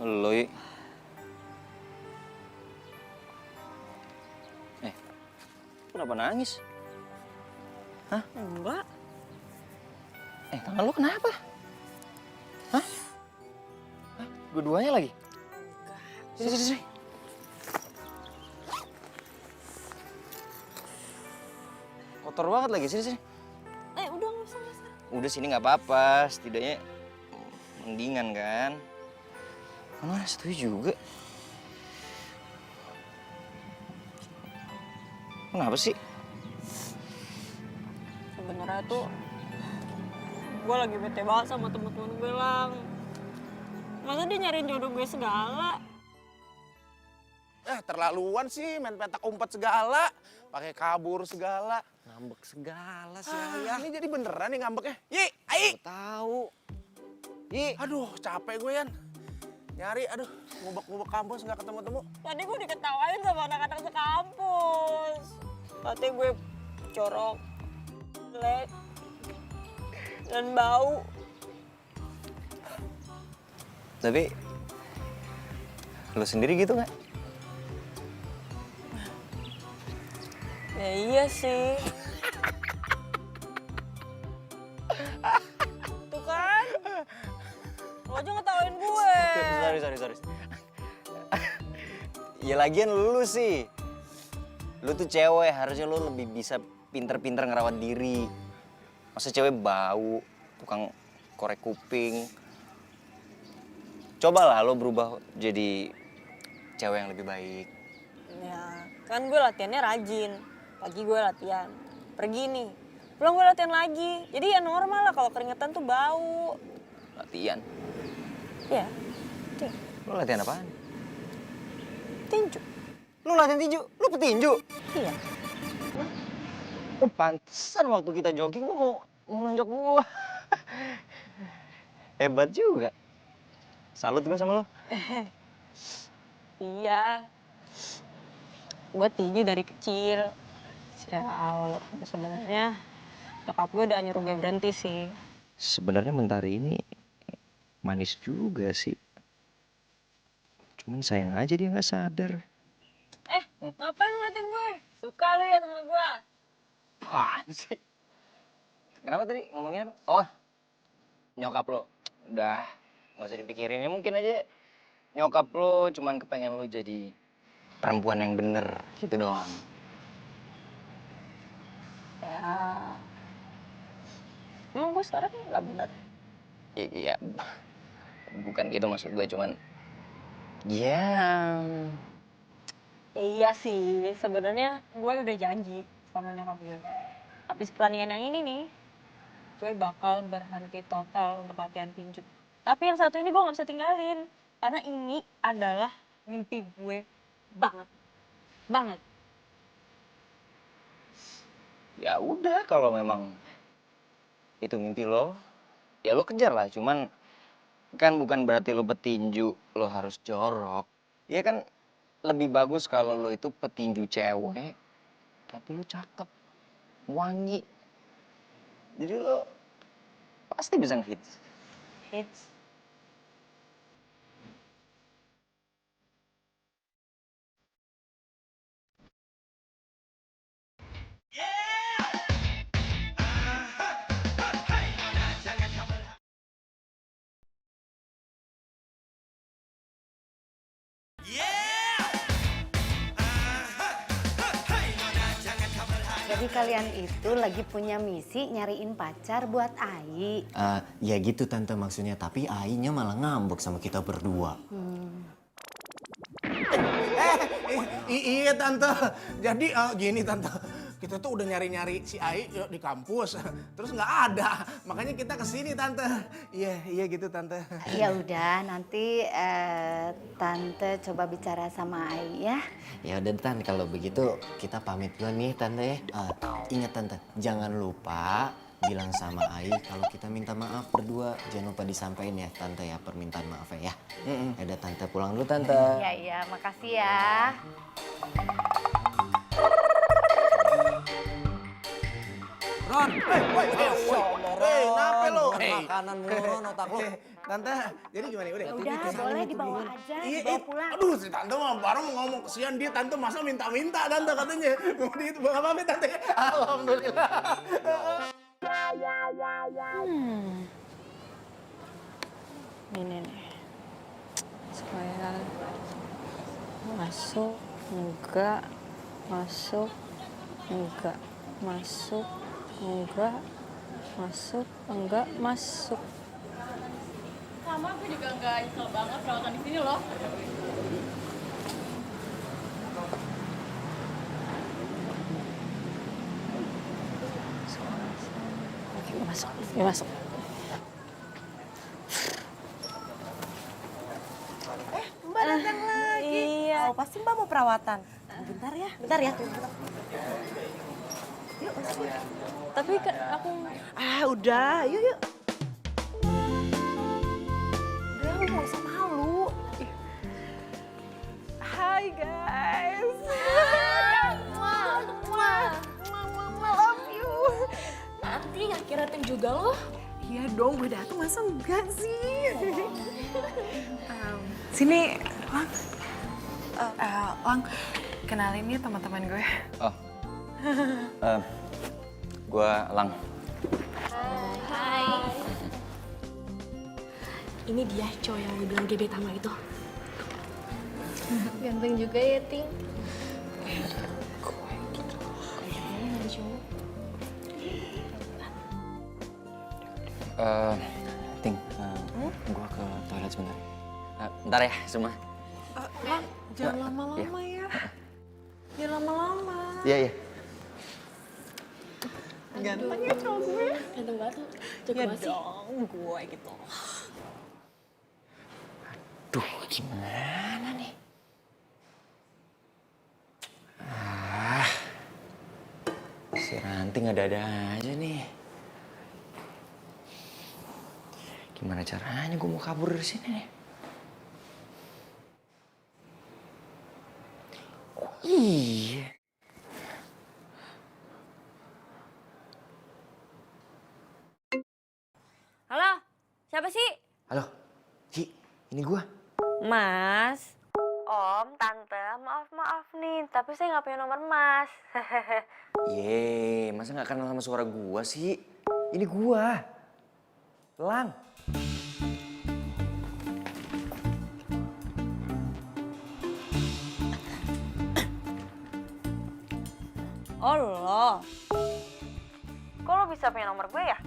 Lo Yi. Kenapa nangis? Enggak. Tangan lo kenapa? Hah? Dua-duanya lagi? Sini. Kotor banget lagi, sini. Udah nggak usah. Udah sini nggak apa-apa, setidaknya mendingan kan? Mana setuju juga. Kenapa sih? Sebenarnya tuh gue lagi bete banget sama temen-temen gue Lang. Masa dia nyariin jodoh gue segala? Terlaluan sih main petak umpet segala. Pakai kabur segala. Ngambek segala sih Ayah, ini jadi beneran nih ngambeknya. Yi, Ai. Tahu. Yi. Aduh, capek gue Yan. Nyari, aduh, ngubek-ngubek kampus nggak ketemu-temu. Tadi gue diketawain sama anak-anak sekampus. Katanya gue corok, jelek, dan bau. Tapi lo sendiri gitu nggak? Ya iya sih. Tuh kan. Lo aja ngetawain gue. Sorry. Ya lagian lu sih. Lu tuh cewek, harusnya lu lebih bisa pinter-pinter ngerawat diri. Masa cewek bau, tukang korek kuping. Cobalah lo berubah jadi cewek yang lebih baik. Ya, kan gue latihannya rajin. Pagi gue latihan. Pergi nih. Pulang gue latihan lagi. Jadi ya normal lah kalau keringetan tuh bau. Latihan. Iya. Ting. Lo latihan apaan? Tinju. Lo latihan tinju? Lo petinju? Iya. Oh, pantesan waktu kita jogging lo mau nonjok gua. Hebat juga. Salut gue sama lo. Iya. Gue tinju dari kecil. Ya Allah, sebenarnya nyokap gue udah nyuruh gue berhenti sih. Sebenarnya Mentari ini manis juga sih. Cuman sayang aja dia nggak sadar. Ngapain ngeliatin gue? Suka lu ya sama gue? Apaan sih? Kenapa tadi ngomongnya apa? Oh, nyokap lo. Udah, nggak usah dipikirin. Ya mungkin aja nyokap lo cuman kepengen lo jadi perempuan yang bener, gitu doang. Ya. Emang gue sekarang nggak bener? Iya, bukan gitu maksud gue, cuman ya Iya sih, sebenarnya gue udah janji sama nyokap gue. Habis pertandingan yang ini nih, gue bakal berhenti total untuk latihan tinju. Tapi yang satu ini gue nggak bisa tinggalin, karena ini adalah mimpi gue banget. ya udah kalau memang itu mimpi lo, ya lo kejar lah. Cuman kan bukan berarti lo petinju lo harus jorok. Ya kan lebih bagus kalau lo itu petinju cewek, tapi lo cakep, wangi. Jadi lo pasti bisa ngehits. Hits. Jadi kalian itu lagi punya misi nyariin pacar buat Ai. Ya gitu tante maksudnya, tapi Ainya malah ngambek sama kita berdua. Iya tante, jadi gini tante, kita tuh udah nyari-nyari si Ai di kampus, terus nggak ada, makanya kita kesini tante. Iya gitu tante. Ya udah, nanti tante coba bicara sama Ai ya. Ya udah Tan, kalau begitu kita pamit dulu nih tante ya. Ingat tante, jangan lupa bilang sama Ai kalau kita minta maaf berdua. Jangan lupa disampaikan ya tante ya, permintaan maaf ya. Udah tante, pulang dulu tante. Iya, makasih ya. Ron, kenapa lo? Makanan mulu otak lo. Tante, jadi gimana? Ya udah, boleh dibawa aja, dibawa pulang. Aduh, si tante mah baru mau ngomong kesian dia, tante masa minta-minta tante katanya. Itu nggak apa-apa tante. Alhamdulillah. Ini nih. Supaya masuk, enggak, masuk, enggak, masuk, enggak, masuk, enggak, masuk. Sama gue juga nggak nyesel banget perawatan di sini loh. Oke, masuk, ya masuk. Mbak datang lagi. Iya. Oh, pasti Mbak mau perawatan. Bentar ya. Tapi kan aku Udah, yuk. Udah, lu nggak usah malu. Hai guys. Love you. Nanti akhirnya dateng juga loh. Iya dong, gue dateng masa enggak sih? Sini, Lang. Lang, kenalin nih teman-teman gue. Oh, Gua Lang. Ini dia cowok yang gue bilang gebet sama itu. Ganteng juga ya, Ting. Ting, gua ke toilet sebentar. Bentar ya, semua. Lang, jangan lama-lama ya. Jangan lama-lama. Iya, iya. Ganteng ya cowok gue. Ganteng banget tuh. Jago Ya banget sih. dong, gue gitu. Duh, gimana nih? Si Ranting ada-ada aja nih. Gimana caranya gue mau kabur dari sini nih? Oh iya. Halo, siapa sih? Halo, Ci, ini gue. Mas. Om, Tante, maaf nih, tapi saya nggak punya nomor Mas. Ye, masa nggak kenal sama suara gua sih? Ini gua, Lang. Oh lo. Kok lo bisa punya nomor gue ya?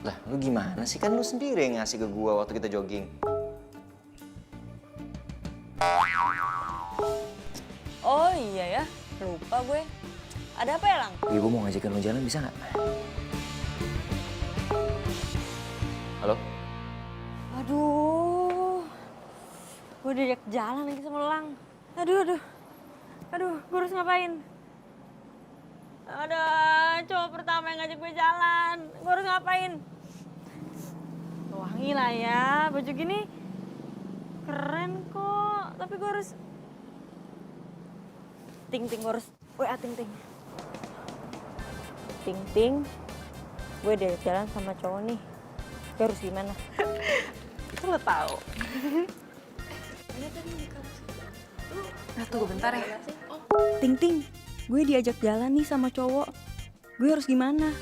Lah, lu gimana sih? Kan lu sendiri yang ngasih ke gua waktu kita jogging. Oh iya ya, lupa gue. Ada apa ya, Lang? Ibu mau ngajakin lu jalan bisa nggak? Halo? Aduh, gue diajak jalan lagi sama Lang. Aduh, gue harus ngapain? Ada cowok pertama yang ngajak gue jalan. Gue harus ngapain? Wangi lah ya, baju gini keren kok. Tapi gue harus... Ting, gue harus... WA Ting. Ting, gue diajak jalan sama cowok nih. Gue harus gimana? Itu lo tahu. Nah, tunggu bentar ya. Ting, gue diajak jalan nih sama cowok. Gue harus gimana?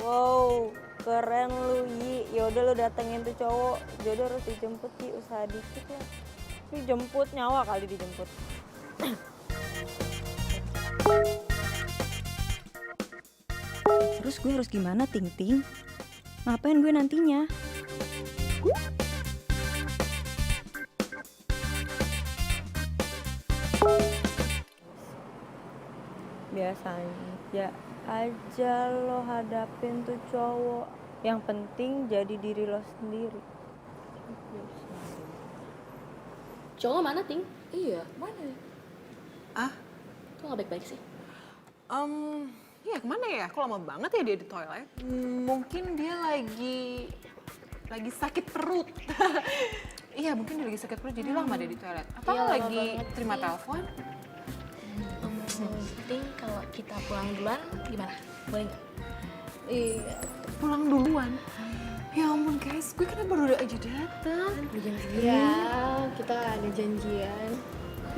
Wow, keren lu, Yi. Yaudah lu datengin tuh cowok. Jodoh harus dijemput, Yi. Usaha dikit lah. Jemput nyawa kali dijemput. Terus gue harus gimana, Ting? Ngapain gue nantinya? Biasanya aja lo hadapin tuh cowok. Yang penting jadi diri lo sendiri. Cowok mana, Ting? Iya, mana ya? Ah? Kok gak baik-baik sih? Iya kemana ya? Kok lama banget ya dia di toilet? Mungkin dia lagi sakit perut. Iya mungkin dia lagi sakit perut jadi lama dia di toilet. Atau Iya, lama lagi banget terima sih. telepon? Ting, kalau kita pulang duluan gimana? Boleh nggak? Iya, pulang duluan. Ya ampun guys, gue kan baru aja datang. Udah jam segini. Ya, kita ada janjian.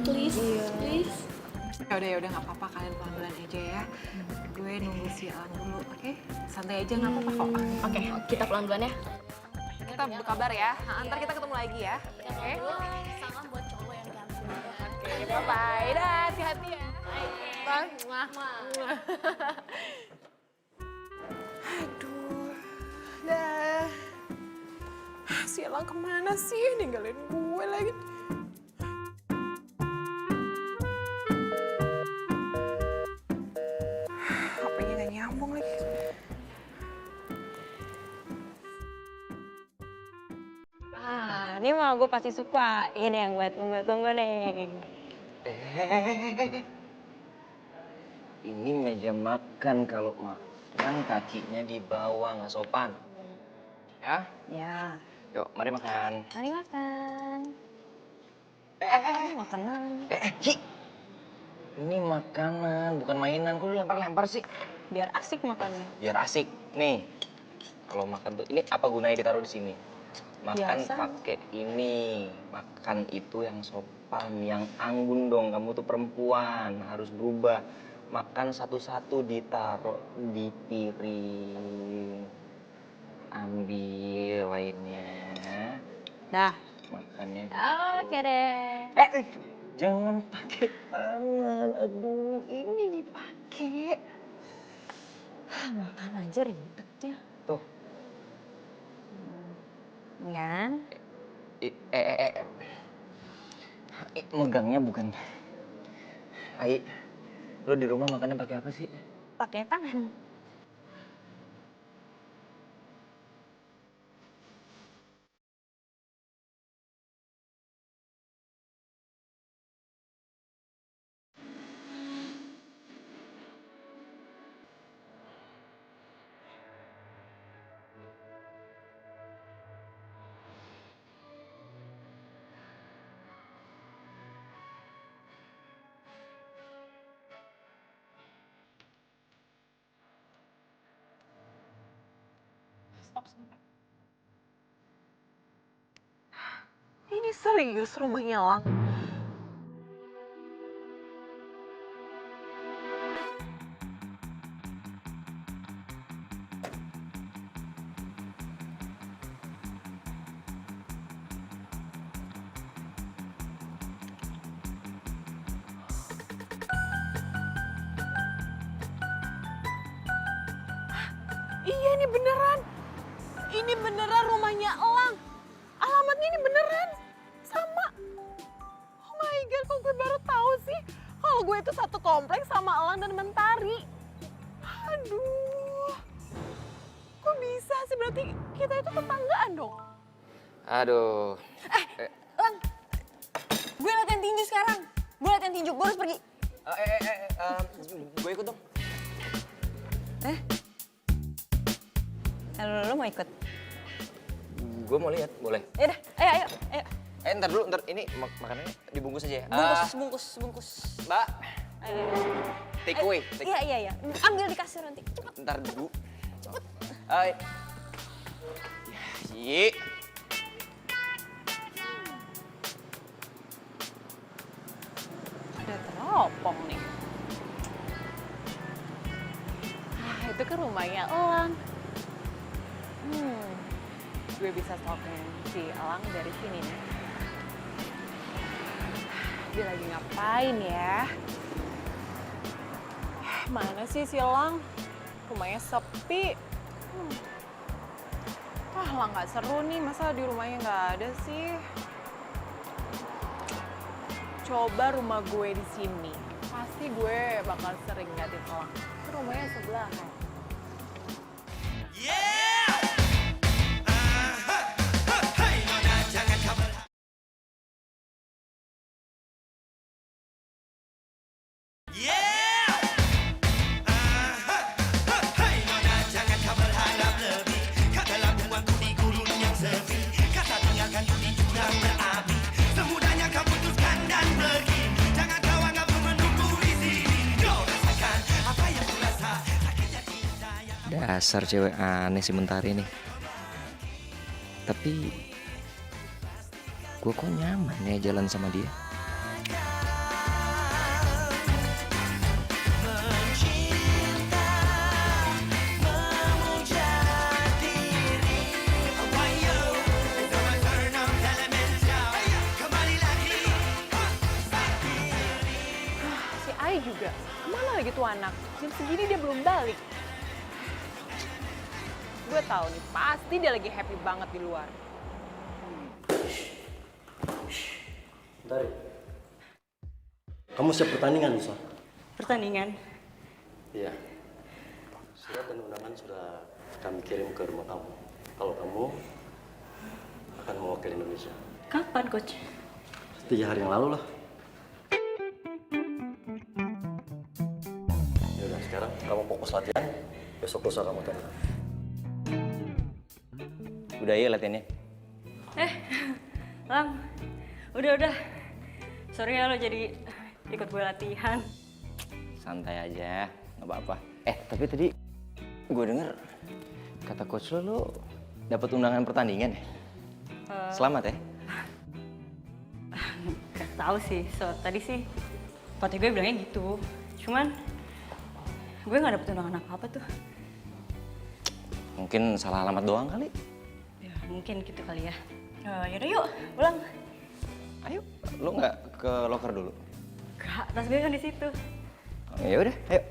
Please, please. Ya udah nggak apa-apa, kalian pulang duluan aja ya. Gue nunggu si Alan dulu, oke? Santai aja nggak apa-apa kok. Oke, kita pulang duluan ya. Kita berkabar ya. Ntar kita ketemu lagi ya. Oke? Salam buat cowok yang ganteng. Oke, bye-bye. Dah, hati-hati ya. Bye. Muah. Aduh, dah. Si Elang kemana sih? Ninggalin gue lagi. HP-nya nggak nyambung lagi. Ini mah gue pasti suka. Ini yang gue tunggu-tunggu nih. Ini meja makan, kalau makan kakinya di bawah, nggak sopan. Ya? Ya, Yuk, mari makan. mari makan. Makanan. Ci. Ini makanan, bukan mainan. Kok lu lempar-lempar sih? Biar asik makannya. Biar asik. Nih, kalau makan tuh, ini apa gunanya ditaruh di sini? Makan Biasa. pakai ini. Makan itu yang sopan, yang anggun dong. Kamu tuh perempuan, harus berubah. Makan satu-satu ditaruh di piring. Ambil lainnya. Dah. Makannya. Oke deh. Jangan pakai tangan. Aduh, ini dipakai. Makan aja ribet ya. Tuh. Kan? Megangnya bukan. Ai, lo di rumah makannya pakai apa sih? Pakai tangan. Ini serius rumahnya Lang? Iya ini beneran. Ini beneran rumahnya Elang. Alamatnya ini beneran. Sama. Oh my god, kok gue baru tahu sih. Kalau gue itu satu kompleks sama Elang dan Mentari. Aduh. Kok bisa sih? Berarti kita itu tetanggaan dong. Aduh. Lang, gue latihan tinju sekarang. Gue latihan tinju, gue harus pergi. Gue ikut dong. Lo mau ikut? Gue mau lihat, boleh. Yaudah, ayo. Ntar dulu, ntar ini makanannya dibungkus aja ya. Bungkus. Mbak, take away. Iya. Ambil di kasir nanti. Cepet. Ntar dulu. Cepet. Hai. Yi. Ada teropong nih. Itu kan rumahnya Elang. Gue bisa stalking si Elang dari sini nih. Dia lagi ngapain ya? Mana sih si Elang? Rumahnya sepi. Lah nggak seru nih, masa di rumahnya nggak ada sih? Coba rumah gue di sini, pasti gue bakal sering ngeliatin Elang. Itu rumahnya sebelahan. Dasar cewek aneh si Mentari nih. Tapi gue kok nyaman ya jalan sama dia. Si Ai juga, kemana lagi tuh anak? Jam segini dia belum balik. Gue tahu nih, pasti dia lagi happy banget di luar. Dari. Kamu siap pertandingan, Nusa? Pertandingan? Iya. Surat dan undangan sudah kami kirim ke rumah kamu. Kalau kamu akan mewakili Indonesia. Kapan, Coach? 3 hari yang lalu lah. Yaudah, sekarang kamu fokus latihan. Besok lusa kamu tanya. Udah ya latihannya? Lang, udah. Sorry ya lo jadi ikut gue latihan. Santai aja, nggak apa-apa. Tapi tadi gue denger kata coach lo dapet undangan pertandingan ya? Selamat ya? Gak tahu sih, tadi sih pelatih gue bilangnya gitu. Cuman gue gak dapet undangan apa-apa tuh. Mungkin salah alamat doang kali. Ya mungkin gitu kali ya. Yaudah yuk, pulang. Ayo, lo nggak ke locker dulu? Gak, tas gue kan di situ. Ya udah, ayo.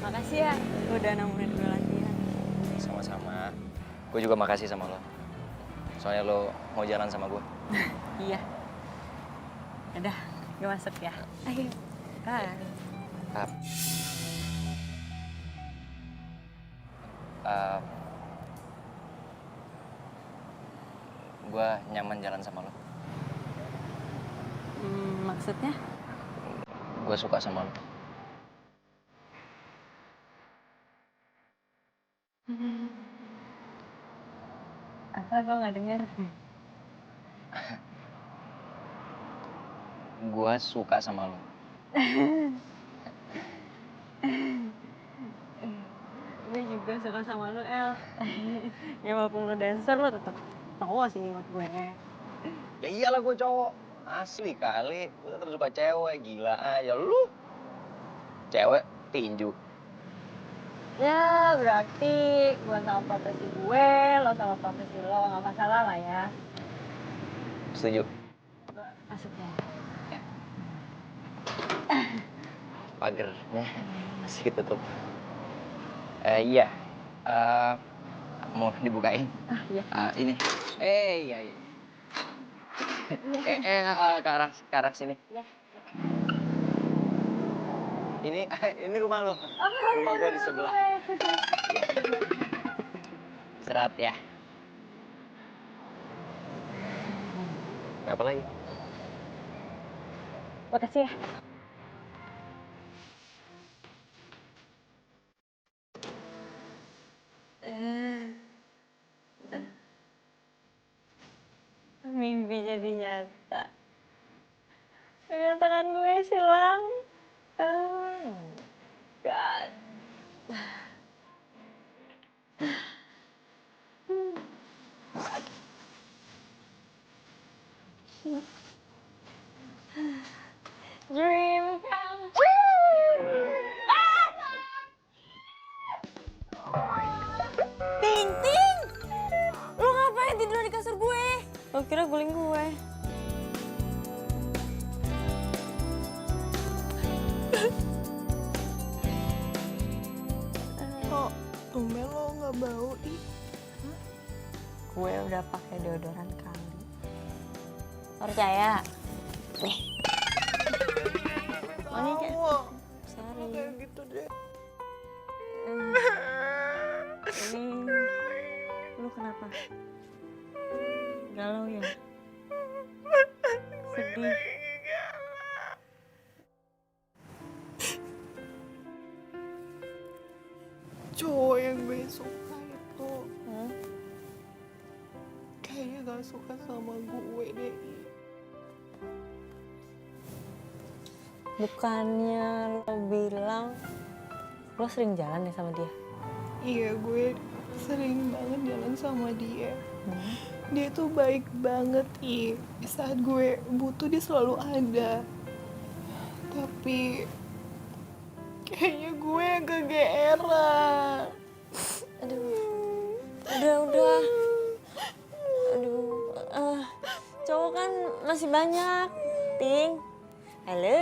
Makasih ya, udah nemenin gue latihan. Sama-sama. Gue juga makasih sama lo. Soalnya lo mau jalan sama gue. Iya. Udah, gue masuk ya. Ayo. Bye. Gue nyaman jalan sama lo. Maksudnya? Gue suka sama lo. Apa gue gak denger? Gue suka sama lo. Gue juga suka sama lu, El. Ya walaupun lu dancer, lu tetep cowok sih buat gue. Ya iyalah gue cowok. Asli kali. Gue tetap suka cewek. Gila aja lu. Cewek tinju. Ya berarti gue sama profesi gue, lo sama profesi lo, gak masalah lah ya. Setuju. Masuknya. Pagernya masih ketutup. Iya. Mau dibukain? Iya. Ini. Iya. Ke arah sini. Ini rumah lo. Rumah gue di sebelah. Serat ya. Apa lagi? Makasih ya. Mimpi jadi nyata. Dengan tangan gue silang. Oh God. Dream come true. Ting, Ting! Lu ngapain tidur di kasur gue? Lo kira guling gue. Kok tumben lo nggak bau, ih? Gue udah pakai deodoran kali. Percaya? Nih. Mau. Sorry. Kayak gitu deh. Ini lu kenapa? Galau ya? Sedih? Cowok yang gue suka itu kayaknya gak suka sama gue deh. Bukannya lo bilang lo sering jalan ya sama dia? Iya, gue sering banget jalan sama dia. Dia tuh baik banget, Ih. Di saat gue butuh dia selalu ada. Tapi kayaknya gue yang kegeeran. Udah. Aduh, cowok kan masih banyak, Ting. Halo.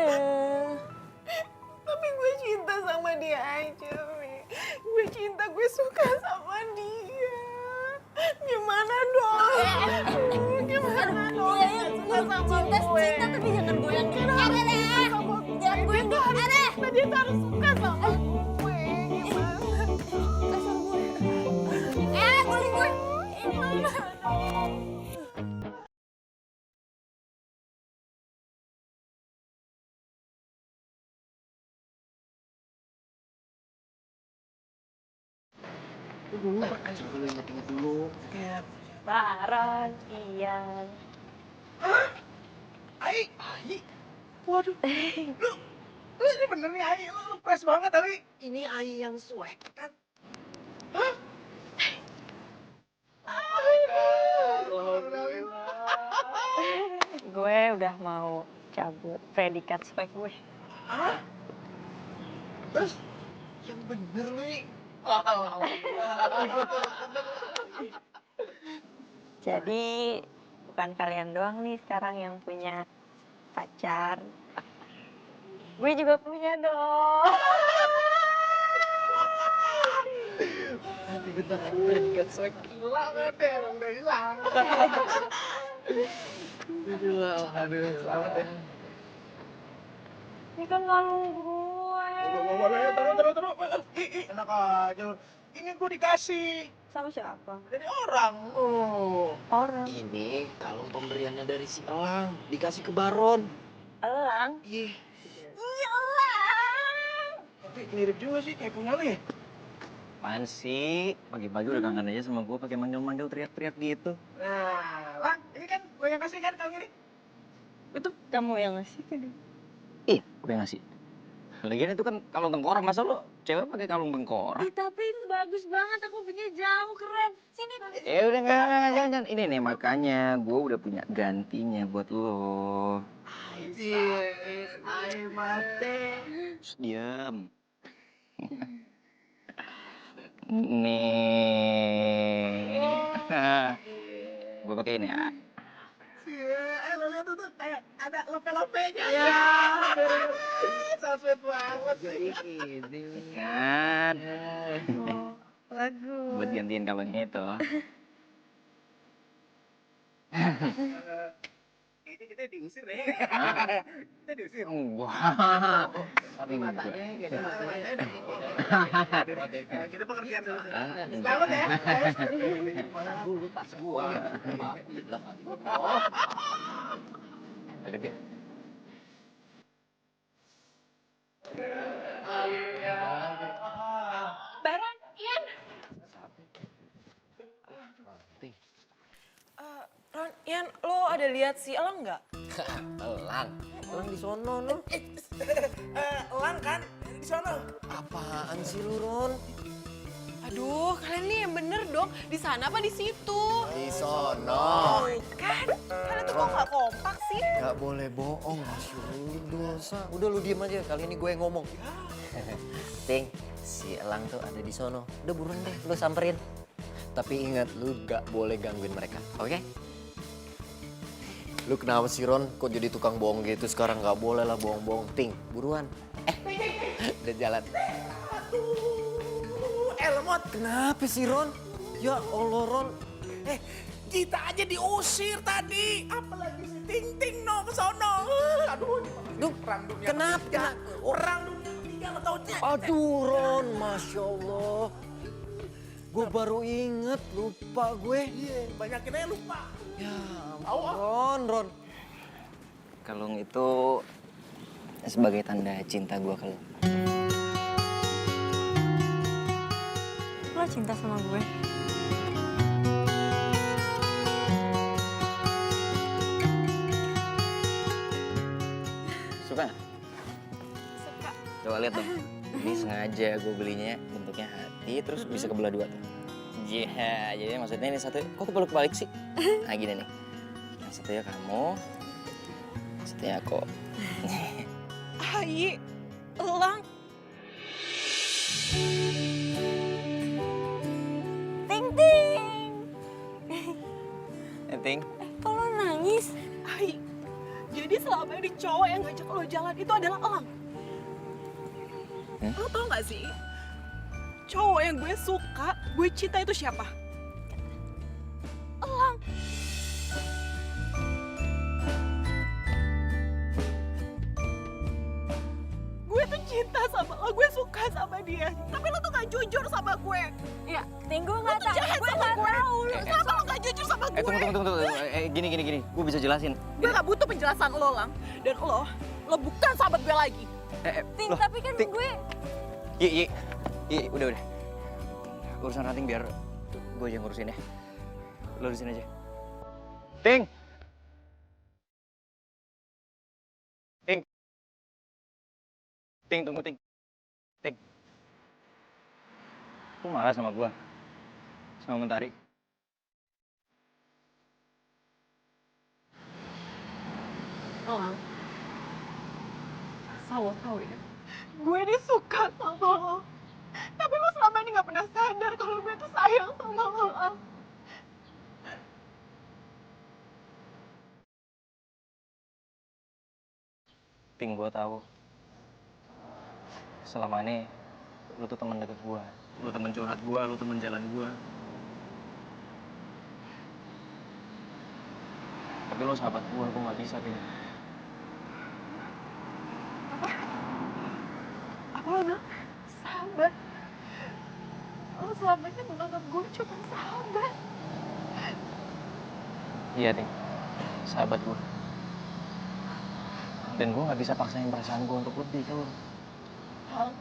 Tapi gue cinta sama dia aja, Mi. Gue cinta, gue suka sama dia. Gimana dong? Gimana dong? Suka sama gue. Cinta tapi jangan goyang deh. Jangan goyang deh. Dia tuh harus suka sama gue. Gimana? Guling gue. Ingat dulu. Baron, Ian. Ai. Waduh. Lu ini bener nih Ai, lu fresh banget tapi. Ini Ai yang swag kan? Gue udah mau cabut predikat swag gue. Terus yang bener nih. Jadi bukan kalian doang nih sekarang yang punya pacar. Gue juga punya dong. Nanti bentar lagi predikat swag hilang deh, emang udah hilang. Aduh, selamat ya. Ini kan kalung gue. Taruh. Enak aja lu. Ini gue dikasih Sama siapa? dari orang. Oh. Orang. Ini kalung pemberiannya dari si Elang, dikasih ke Baron. Elang. Iya. Tapi mirip juga sih kayak punya lu ya. Apaan sih? Pagi-pagi udah kangen aja sama gue pakai manggil-manggil teriak-teriak gitu. Nah, Lang, ini kan gue yang kasih kan kalung ini. Itu kamu yang ngasih kan? Iya, gue yang ngasih. Lagian itu kan kalung tengkorak, masa lo cewek pakai kalung tengkorak? Tapi itu bagus banget, aku punya jauh keren. Sini. Ya udah enggak, jangan. Ini nih makanya gue udah punya gantinya buat lo. Ai mate. Shh, diam. Nih. Gue pakai ini ya. Lo lihat tuh kayak ada lope-lopenya. Ya. So sweet banget sih. Kan. Bagus. Buat gantiin kalungnya itu. Ini kita diusir deh. Kita diusir. Wah. Tapi matanya Kita pengertian dulu. Selamat ya. gue lupa semua. Ada dia. Baron, Ian. Ron, Ian, lo ada lihat si Elang nggak? Elang di sono, no. Elang kan di sono. Apaan sih lu, Ron? Aduh, kalian nih yang bener dong. Di sana apa di situ? Di sono. Kan, kalian tuh kok nggak kompak sih? Gak boleh bohong, Masya dosa. Udah lu diem aja, kali ini gue yang ngomong. Ting, si Elang tuh ada di sono. Udah buruan deh, lu samperin. Tapi ingat, lu gak boleh gangguin mereka, oke? Lu kenapa sih, Ron? Kok jadi tukang bohong gitu sekarang? Gak boleh lah bohong-bohong. Ting, buruan. Udah jalan. Lemot. Kenapa sih, Ron? Ya Allah, Ron. Kita aja diusir tadi. Apalagi si Ting Ting no ke sono. Aduh, Duh, perang dunia kenapa? ketiga. Perang dunia ketiga lo tau cek. Aduh, Ron, Masya Allah. Gue baru inget, lupa gue. Iya, banyakin aja lupa. Ya ampun, Ron. Kalung itu sebagai tanda cinta gue ke lo. Lo cinta sama gue? Suka nggak? Suka. Coba lihat dong. Ini sengaja gue belinya bentuknya hati, terus bisa kebelah dua tuh. Iya, jadi maksudnya ini satu, kok kebalik sih? Nah gini nih, yang satunya kamu, yang satunya aku. Ai, Elang. Ting ting. Ting, Kok lo nangis? Ai, jadi selama ini cowok yang ngajak lo jalan itu adalah Elang. Lo tau gak sih? Cowok yang gue suka, gue cinta itu siapa? Elang. Gue tuh cinta sama lo, gue suka sama dia. Tapi lo tuh gak jujur sama gue. Ya, Ting, gue nggak tahu. Jahat Gue sama nggak gue. tahu. Kenapa lo gak jujur sama gue? tunggu. Gini. Gue bisa jelasin. Gue gak butuh penjelasan lo, Lang. Dan lo bukan sahabat gue lagi. Ting, Loh, tapi kan Ting. gue... Iya, udah. urusan ranting biar gue aja ngurusin ya. Lo di sini aja. Ting! Ting! Ting, tunggu Ting. Ting. Lu marah sama gue? Sama Mentari? Elang, asal lo tau ya, gue ini suka sama lo. Tapi lo selama ini gak pernah sadar kalau gue tuh sayang sama lo, Ang. Ting, gue tahu. Selama ini lu tuh teman deket gue. Lu teman curhat gue, lu teman jalan gue. Tapi lu sahabat gue gak bisa, Ting. Apa lo bilang? Sahabat? Lo selama ini menganggap gue cuma sahabat. Iya, Ting. Sahabat gue. Dan gue gak bisa paksain perasaan gue untuk lebih ke lu. Ang,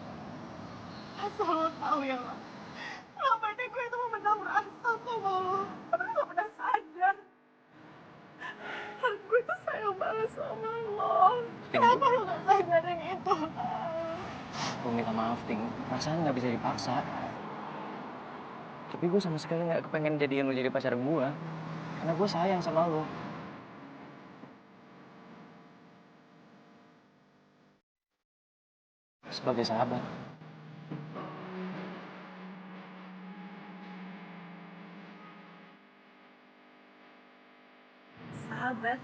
asal lo tau ya, Lang. Selama ini gue itu memendam rasa sama lo. Tapi lo gak pernah sadar. Gue tuh sayang banget sama lo. Kenapa lo gak sadarin itu, Ang? Gue minta maaf, Ting. Perasaan gak bisa dipaksa. Tapi gue sama sekali gak kepengen jadiin lu jadi pacar gue. Karena gue sayang sama lu. Sebagai sahabat. Sahabat.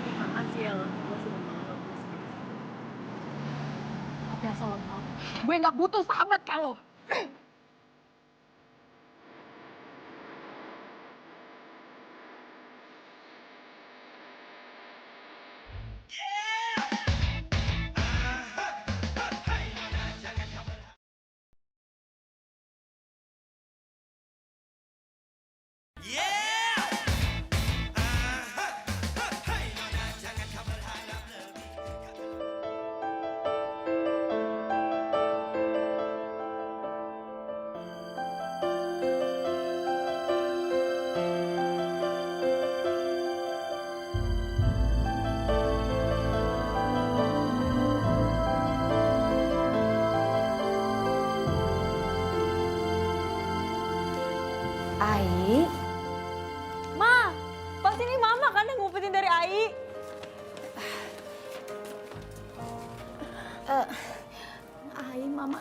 Terima kasih ya, Lang. Lo sudah menganggap gue sebagai sahabat. Tapi asal lo tau, gue gak butuh sahabat kalau. Ai, Ma, pas ini Mama kan yang ngumpetin dari Ai. Ai, Mama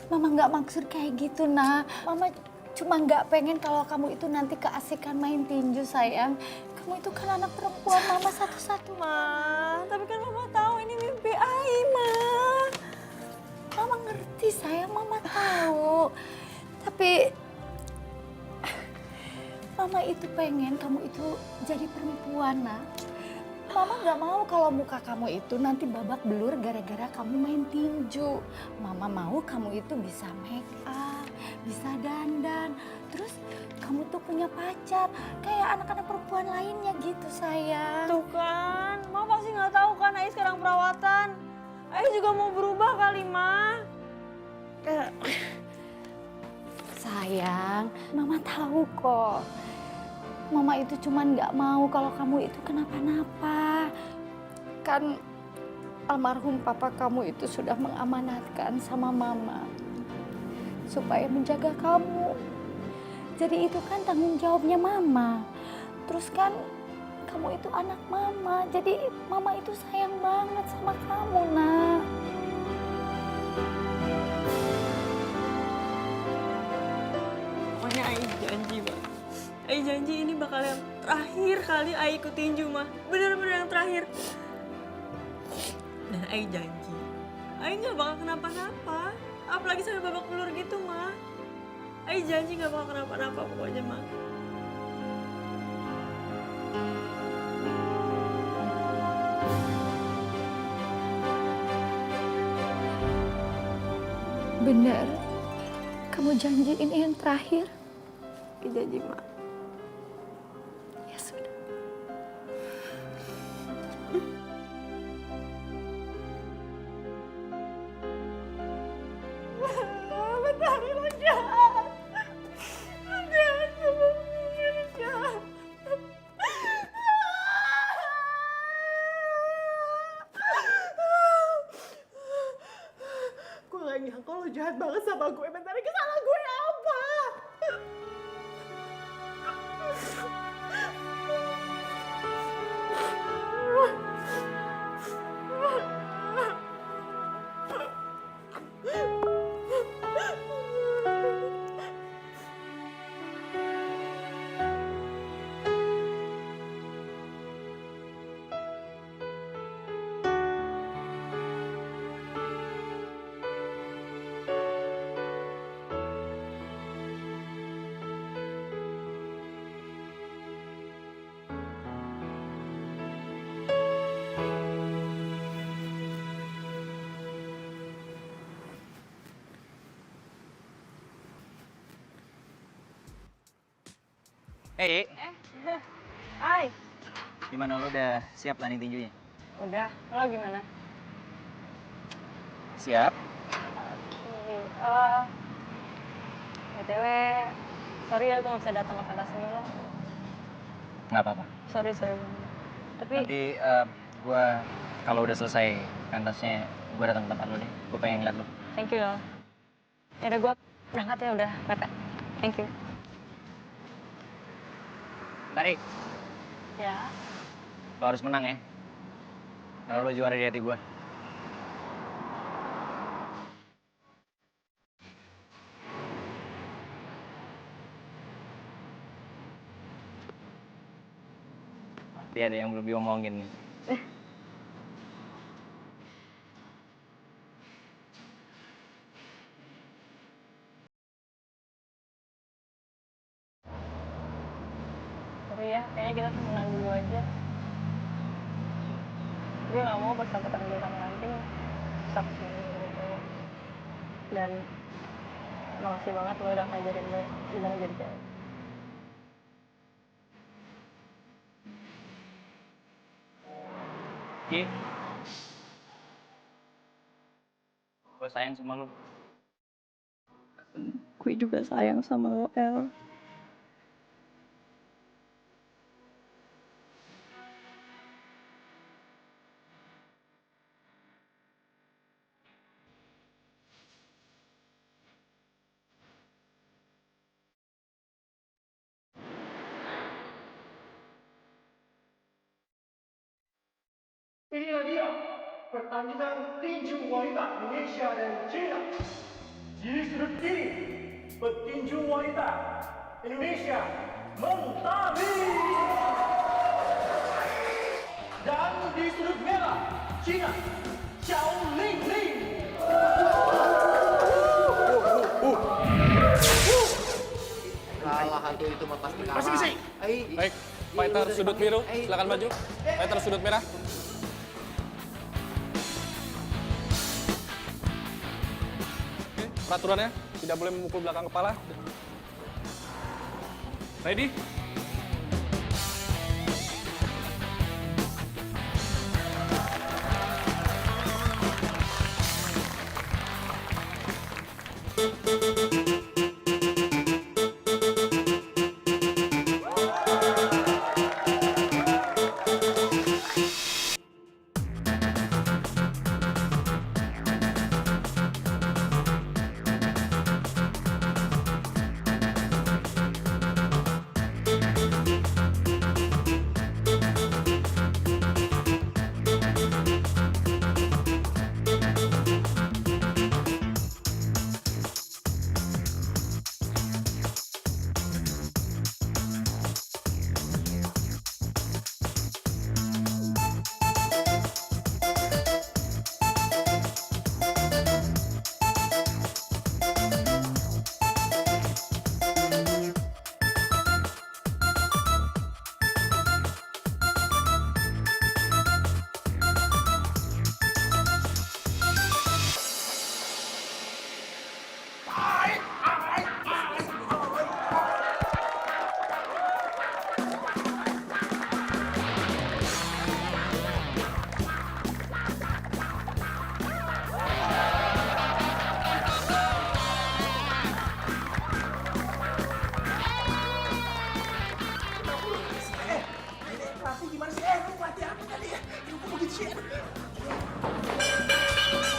nggak maksud kayak gitu, Nak. Mama cuma nggak pengen kalau kamu itu nanti keasikan main tinju, sayang. Kamu itu kan anak perempuan Mama satu-satu. Ma, tapi kan Mama tahu ini mimpi Ai, Ma. Mama ngerti, sayang. Mama tahu. Tapi Mama itu pengen kamu itu jadi perempuan, Nak. Mama nggak mau kalau muka kamu itu nanti babak belur gara-gara kamu main tinju. Mama mau kamu itu bisa make up, bisa dandan. Terus kamu tuh punya pacar kayak anak-anak perempuan lainnya gitu, sayang. Tuh kan, Mama pasti nggak tahu kan Ai sekarang perawatan. Ai juga mau berubah kali, Ma. Sayang, Mama tahu kok. Mama itu cuman nggak mau kalau kamu itu kenapa-napa. Kan almarhum papa kamu itu sudah mengamanatkan sama Mama supaya menjaga kamu. Jadi itu kan tanggung jawabnya Mama. Terus kan kamu itu anak Mama. Jadi Mama itu sayang banget sama kamu, Nak. Pokoknya Ai janji, Ma. Ai janji ini bakal yang terakhir kali Ai ikut tinju, Ma. Bener-bener yang terakhir. Dan Ai janji, Ai nggak bakal kenapa-napa. Apalagi sampai babak belur gitu, Ma. Ai janji nggak bakal kenapa-napa pokoknya, Ma. Bener, kamu janji ini yang terakhir. Ai janji, Ma. Ya sudah. Mentari lo jahat. Lo jahat sama gue, lo jahat. Gue gak nyangka lo jahat banget sama gue. Mentari, kesalahan gue apa? Hey, Hai, gimana lu udah siap landing tinjunya? udah. Lo gimana? Siap. BTW, sorry ya gue gak bisa datang ke pentas ini lo. Nggak apa-apa. Sorry banget. Tapi Nanti gua kalau udah selesai pentasnya, gua datang ke tempat lu deh. Gua pengen ngeliat lu. thank you lo. Yaudah gue berangkat ya, udah mepet. Thank you. Tarik, Ya. lo harus menang ya. Kalau lo juara di hati gua. Pasti ada yang belum diomongin nih. Sorry ya, kayaknya kita menang dulu aja. Gue gak mau persahabatan gue sama Anting sakit gitu. Dan makasih banget lo udah ngajarin gue gimana jadi cewek. Ki, gua sayang sama lo. Gue juga sayang sama lo, El. Inilah dia pertandingan tinju wanita Indonesia dan China. Di sudut kiri, petinju wanita Indonesia Mentari. Dan di sudut merah, China, Xiao Ling Ling. Kalah hantu itu mah pasti kalah. Pasti bisa. Baik, fighter sudut biru, silakan maju. Fighter sudut merah. Oke, peraturannya tidak boleh memukul belakang kepala. Ready?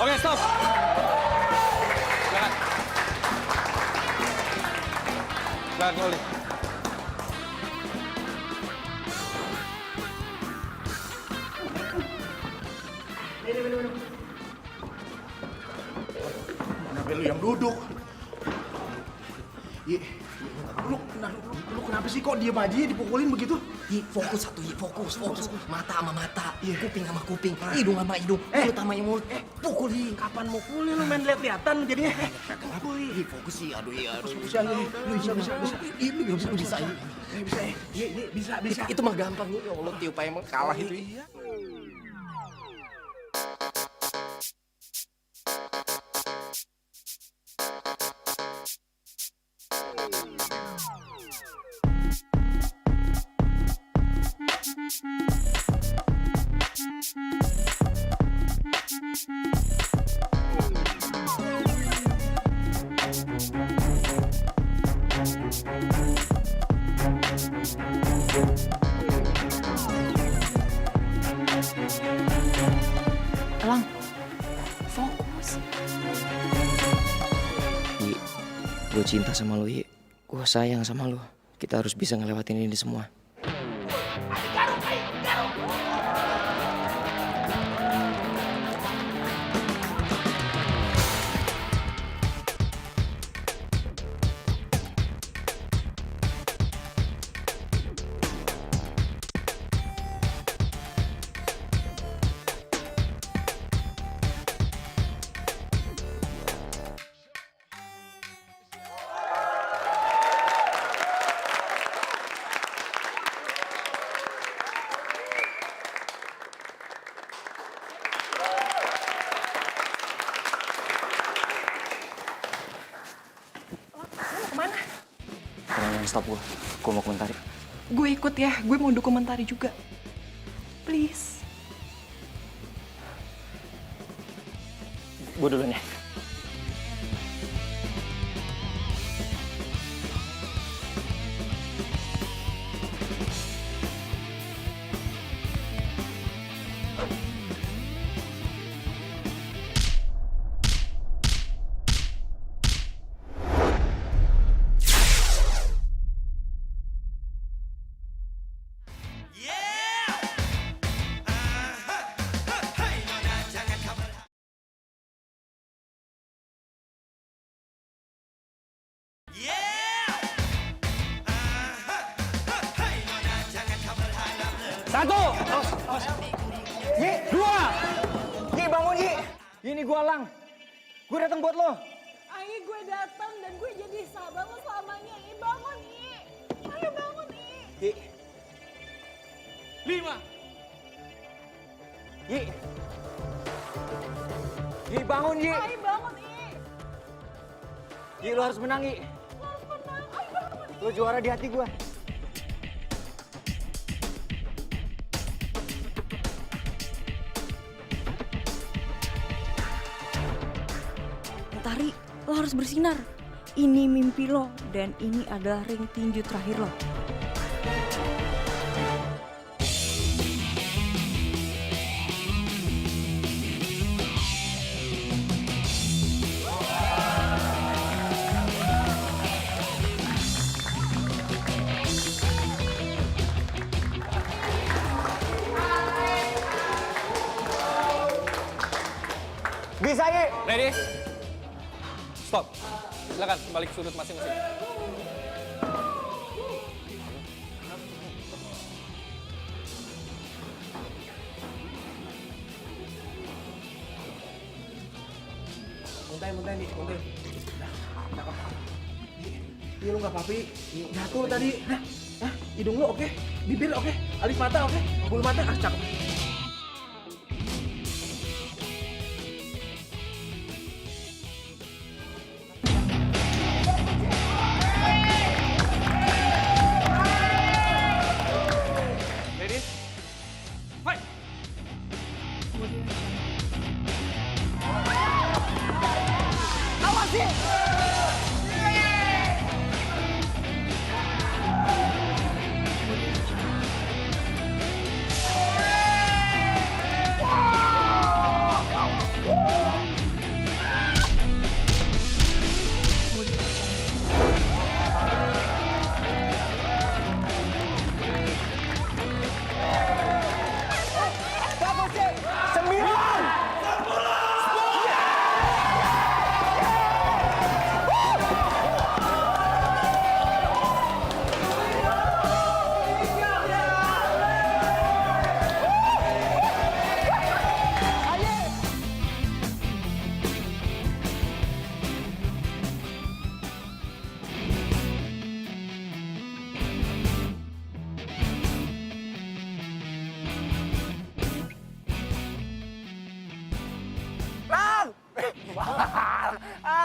Oke, stop. Silakan. Silakan kembali. Kenapa lu yang duduk? Lu kenapa sih kok diem aja dipukulin begitu? Fokus satu, fokus. Mata sama mata, kuping sama kuping, hidung sama hidung, mulut sama mulut. Pukul, Kapan mau pulih lu main lihat-lihatan jadinya? Fokus sih, aduh iya. Bisa lu, bisa. Lu bisa. Bisa. Itu mah gampang, ya Allah, tiup aja emang kalah itu. Elang, fokus. Yi, gue cinta sama lo, Yi. Gue sayang sama lo. Kita harus bisa ngelewatin ini semua. Jangan stop gue mau komentari. Gue ikut ya, gue mau dokumentari juga. Please. Gue duluan ya. Satu. Yi, dua. Yi, bangun Yi. Ini gua Lang. Gue datang buat lo. Ayo gue datang dan gue jadi sahabat lo selamanya. Yi, bangun Yi. Ayo bangun Yi. Yi. 5. Yi. Yi, bangun Yi. Ayo bangun Yi. Yi, lo harus menang Yi. Lo harus menang. Ayo bangun Yi. Lo juara di hati gua. Tari, lo harus bersinar. Ini mimpi lo dan ini adalah ring tinju terakhir lo. Bisa Yi. Ready? Stop. Silakan kembali ke sudut masing-masing. Muntahin nih, muntahin. Nah, apa? Iya lu nggak apa-apa, jatuh tadi. Nah, hidung lu oke, bibir oke, alis mata oke, bulu mata cakep. Ready? Fight! Awas Yi.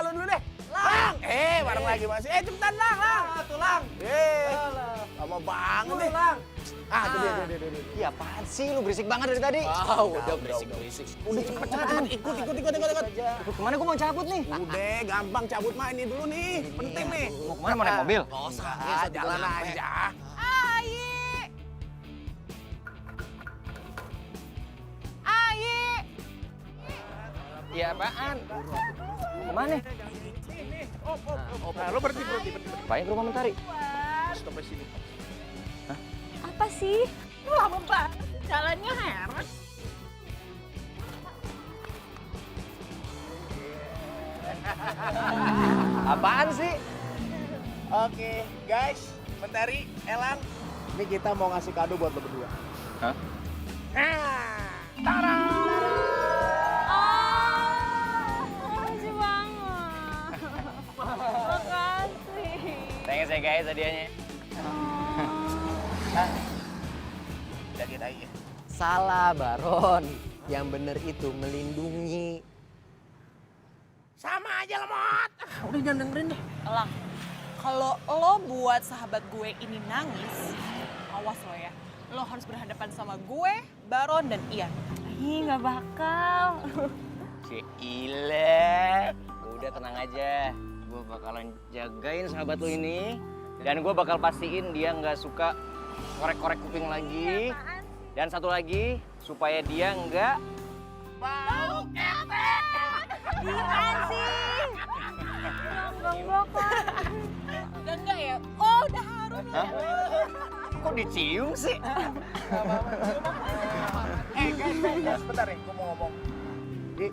Lu dulu deh. Lang. Bareng lagi masih. Cepetan Lang. Tuh Lang. Lama banget deh. Lang. Tuh. Iya apaan sih lu berisik banget dari tadi? Udah berisik. Udah cepet. Ikut. Ikut kemana gua mau cabut nih? Udah gampang cabut mah ini dulu nih. Penting nih. Mau kemana, mau naik mobil? Jalan aja. Iya apaan? Mau kemana? Nah, lo berhenti. Ngapain ke rumah Mentari? Stop di sini. Apa sih? Lama banget, jalannya heran. Apaan sih? Oke, guys, Mentari, Elang, ini kita mau ngasih kado buat lo berdua. Hah? Tara! Makasih banget. Makasih. Thanks ya guys hadiahnya. Jagain aja. Salah Baron. Yang bener itu melindungi. Sama aja lemot. Udah jangan dengerin deh. Elang, kalau lo buat sahabat gue ini nangis, awas lo ya. Lo harus berhadapan sama gue, Baron, dan Ian. Ih, nggak bakal. Cile. Udah tenang aja. Gue bakalan jagain sahabat lu ini. Dan gue bakal pastiin dia nggak suka korek-korek kuping lagi. Dan satu lagi, supaya dia nggak Bau ketek. Gimana sih? Nggak bakal. Udah enggak ya? Oh, udah harum ya. Kok dicium sih? Guys, sebentar nih, gue mau ngomong. Di,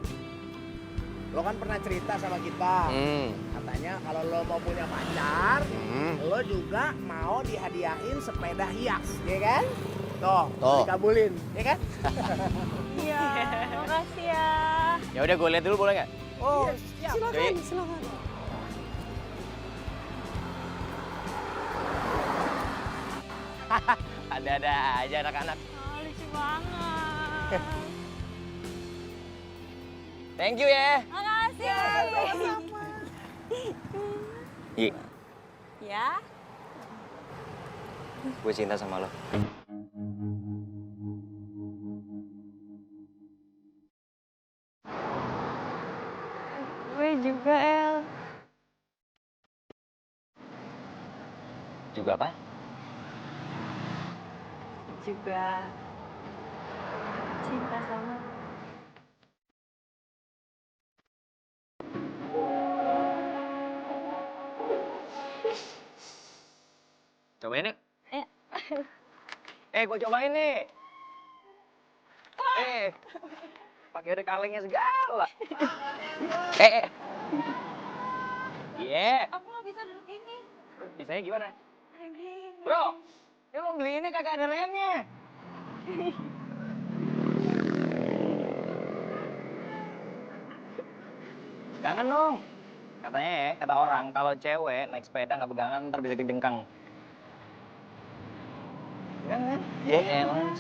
lo kan pernah cerita sama kita. Katanya kalau lo mau punya pacar, lo juga mau dihadiahin sepeda hias, ya kan? Tuh. Dikabulin, ya kan? Iya, makasih ya. Ya udah gue lihat dulu boleh nggak? Oh, Silakan. Ada-ada aja anak-anak. Lucu banget. Thank you ya. Makasih. Iya, Ya. gue cinta sama lo. Gue juga, El. Juga apa? Juga cinta sama. Cobain yuk. Ya. Gue cobain nih. Pakai ada kalengnya segala. Aku nggak bisa duduk ini. Bisanya gimana? Bro, ini lo beli ini kagak ada remnya. Jangan dong. Katanya ya, kata orang kalau cewek naik sepeda nggak pegangan ntar bisa kejengkang. Jangan. Iya, emang.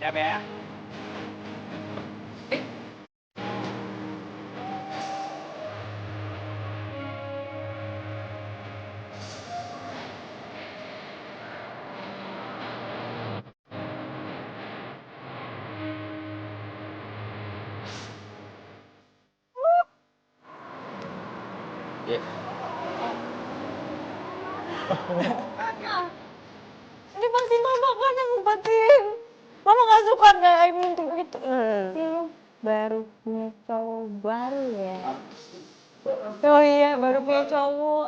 Siap ya. Ini pasti mama kan yang ngumpatin. Mama gak suka kayak gitu. Lu baru punya cowok baru ya? Oh iya, baru punya cowok.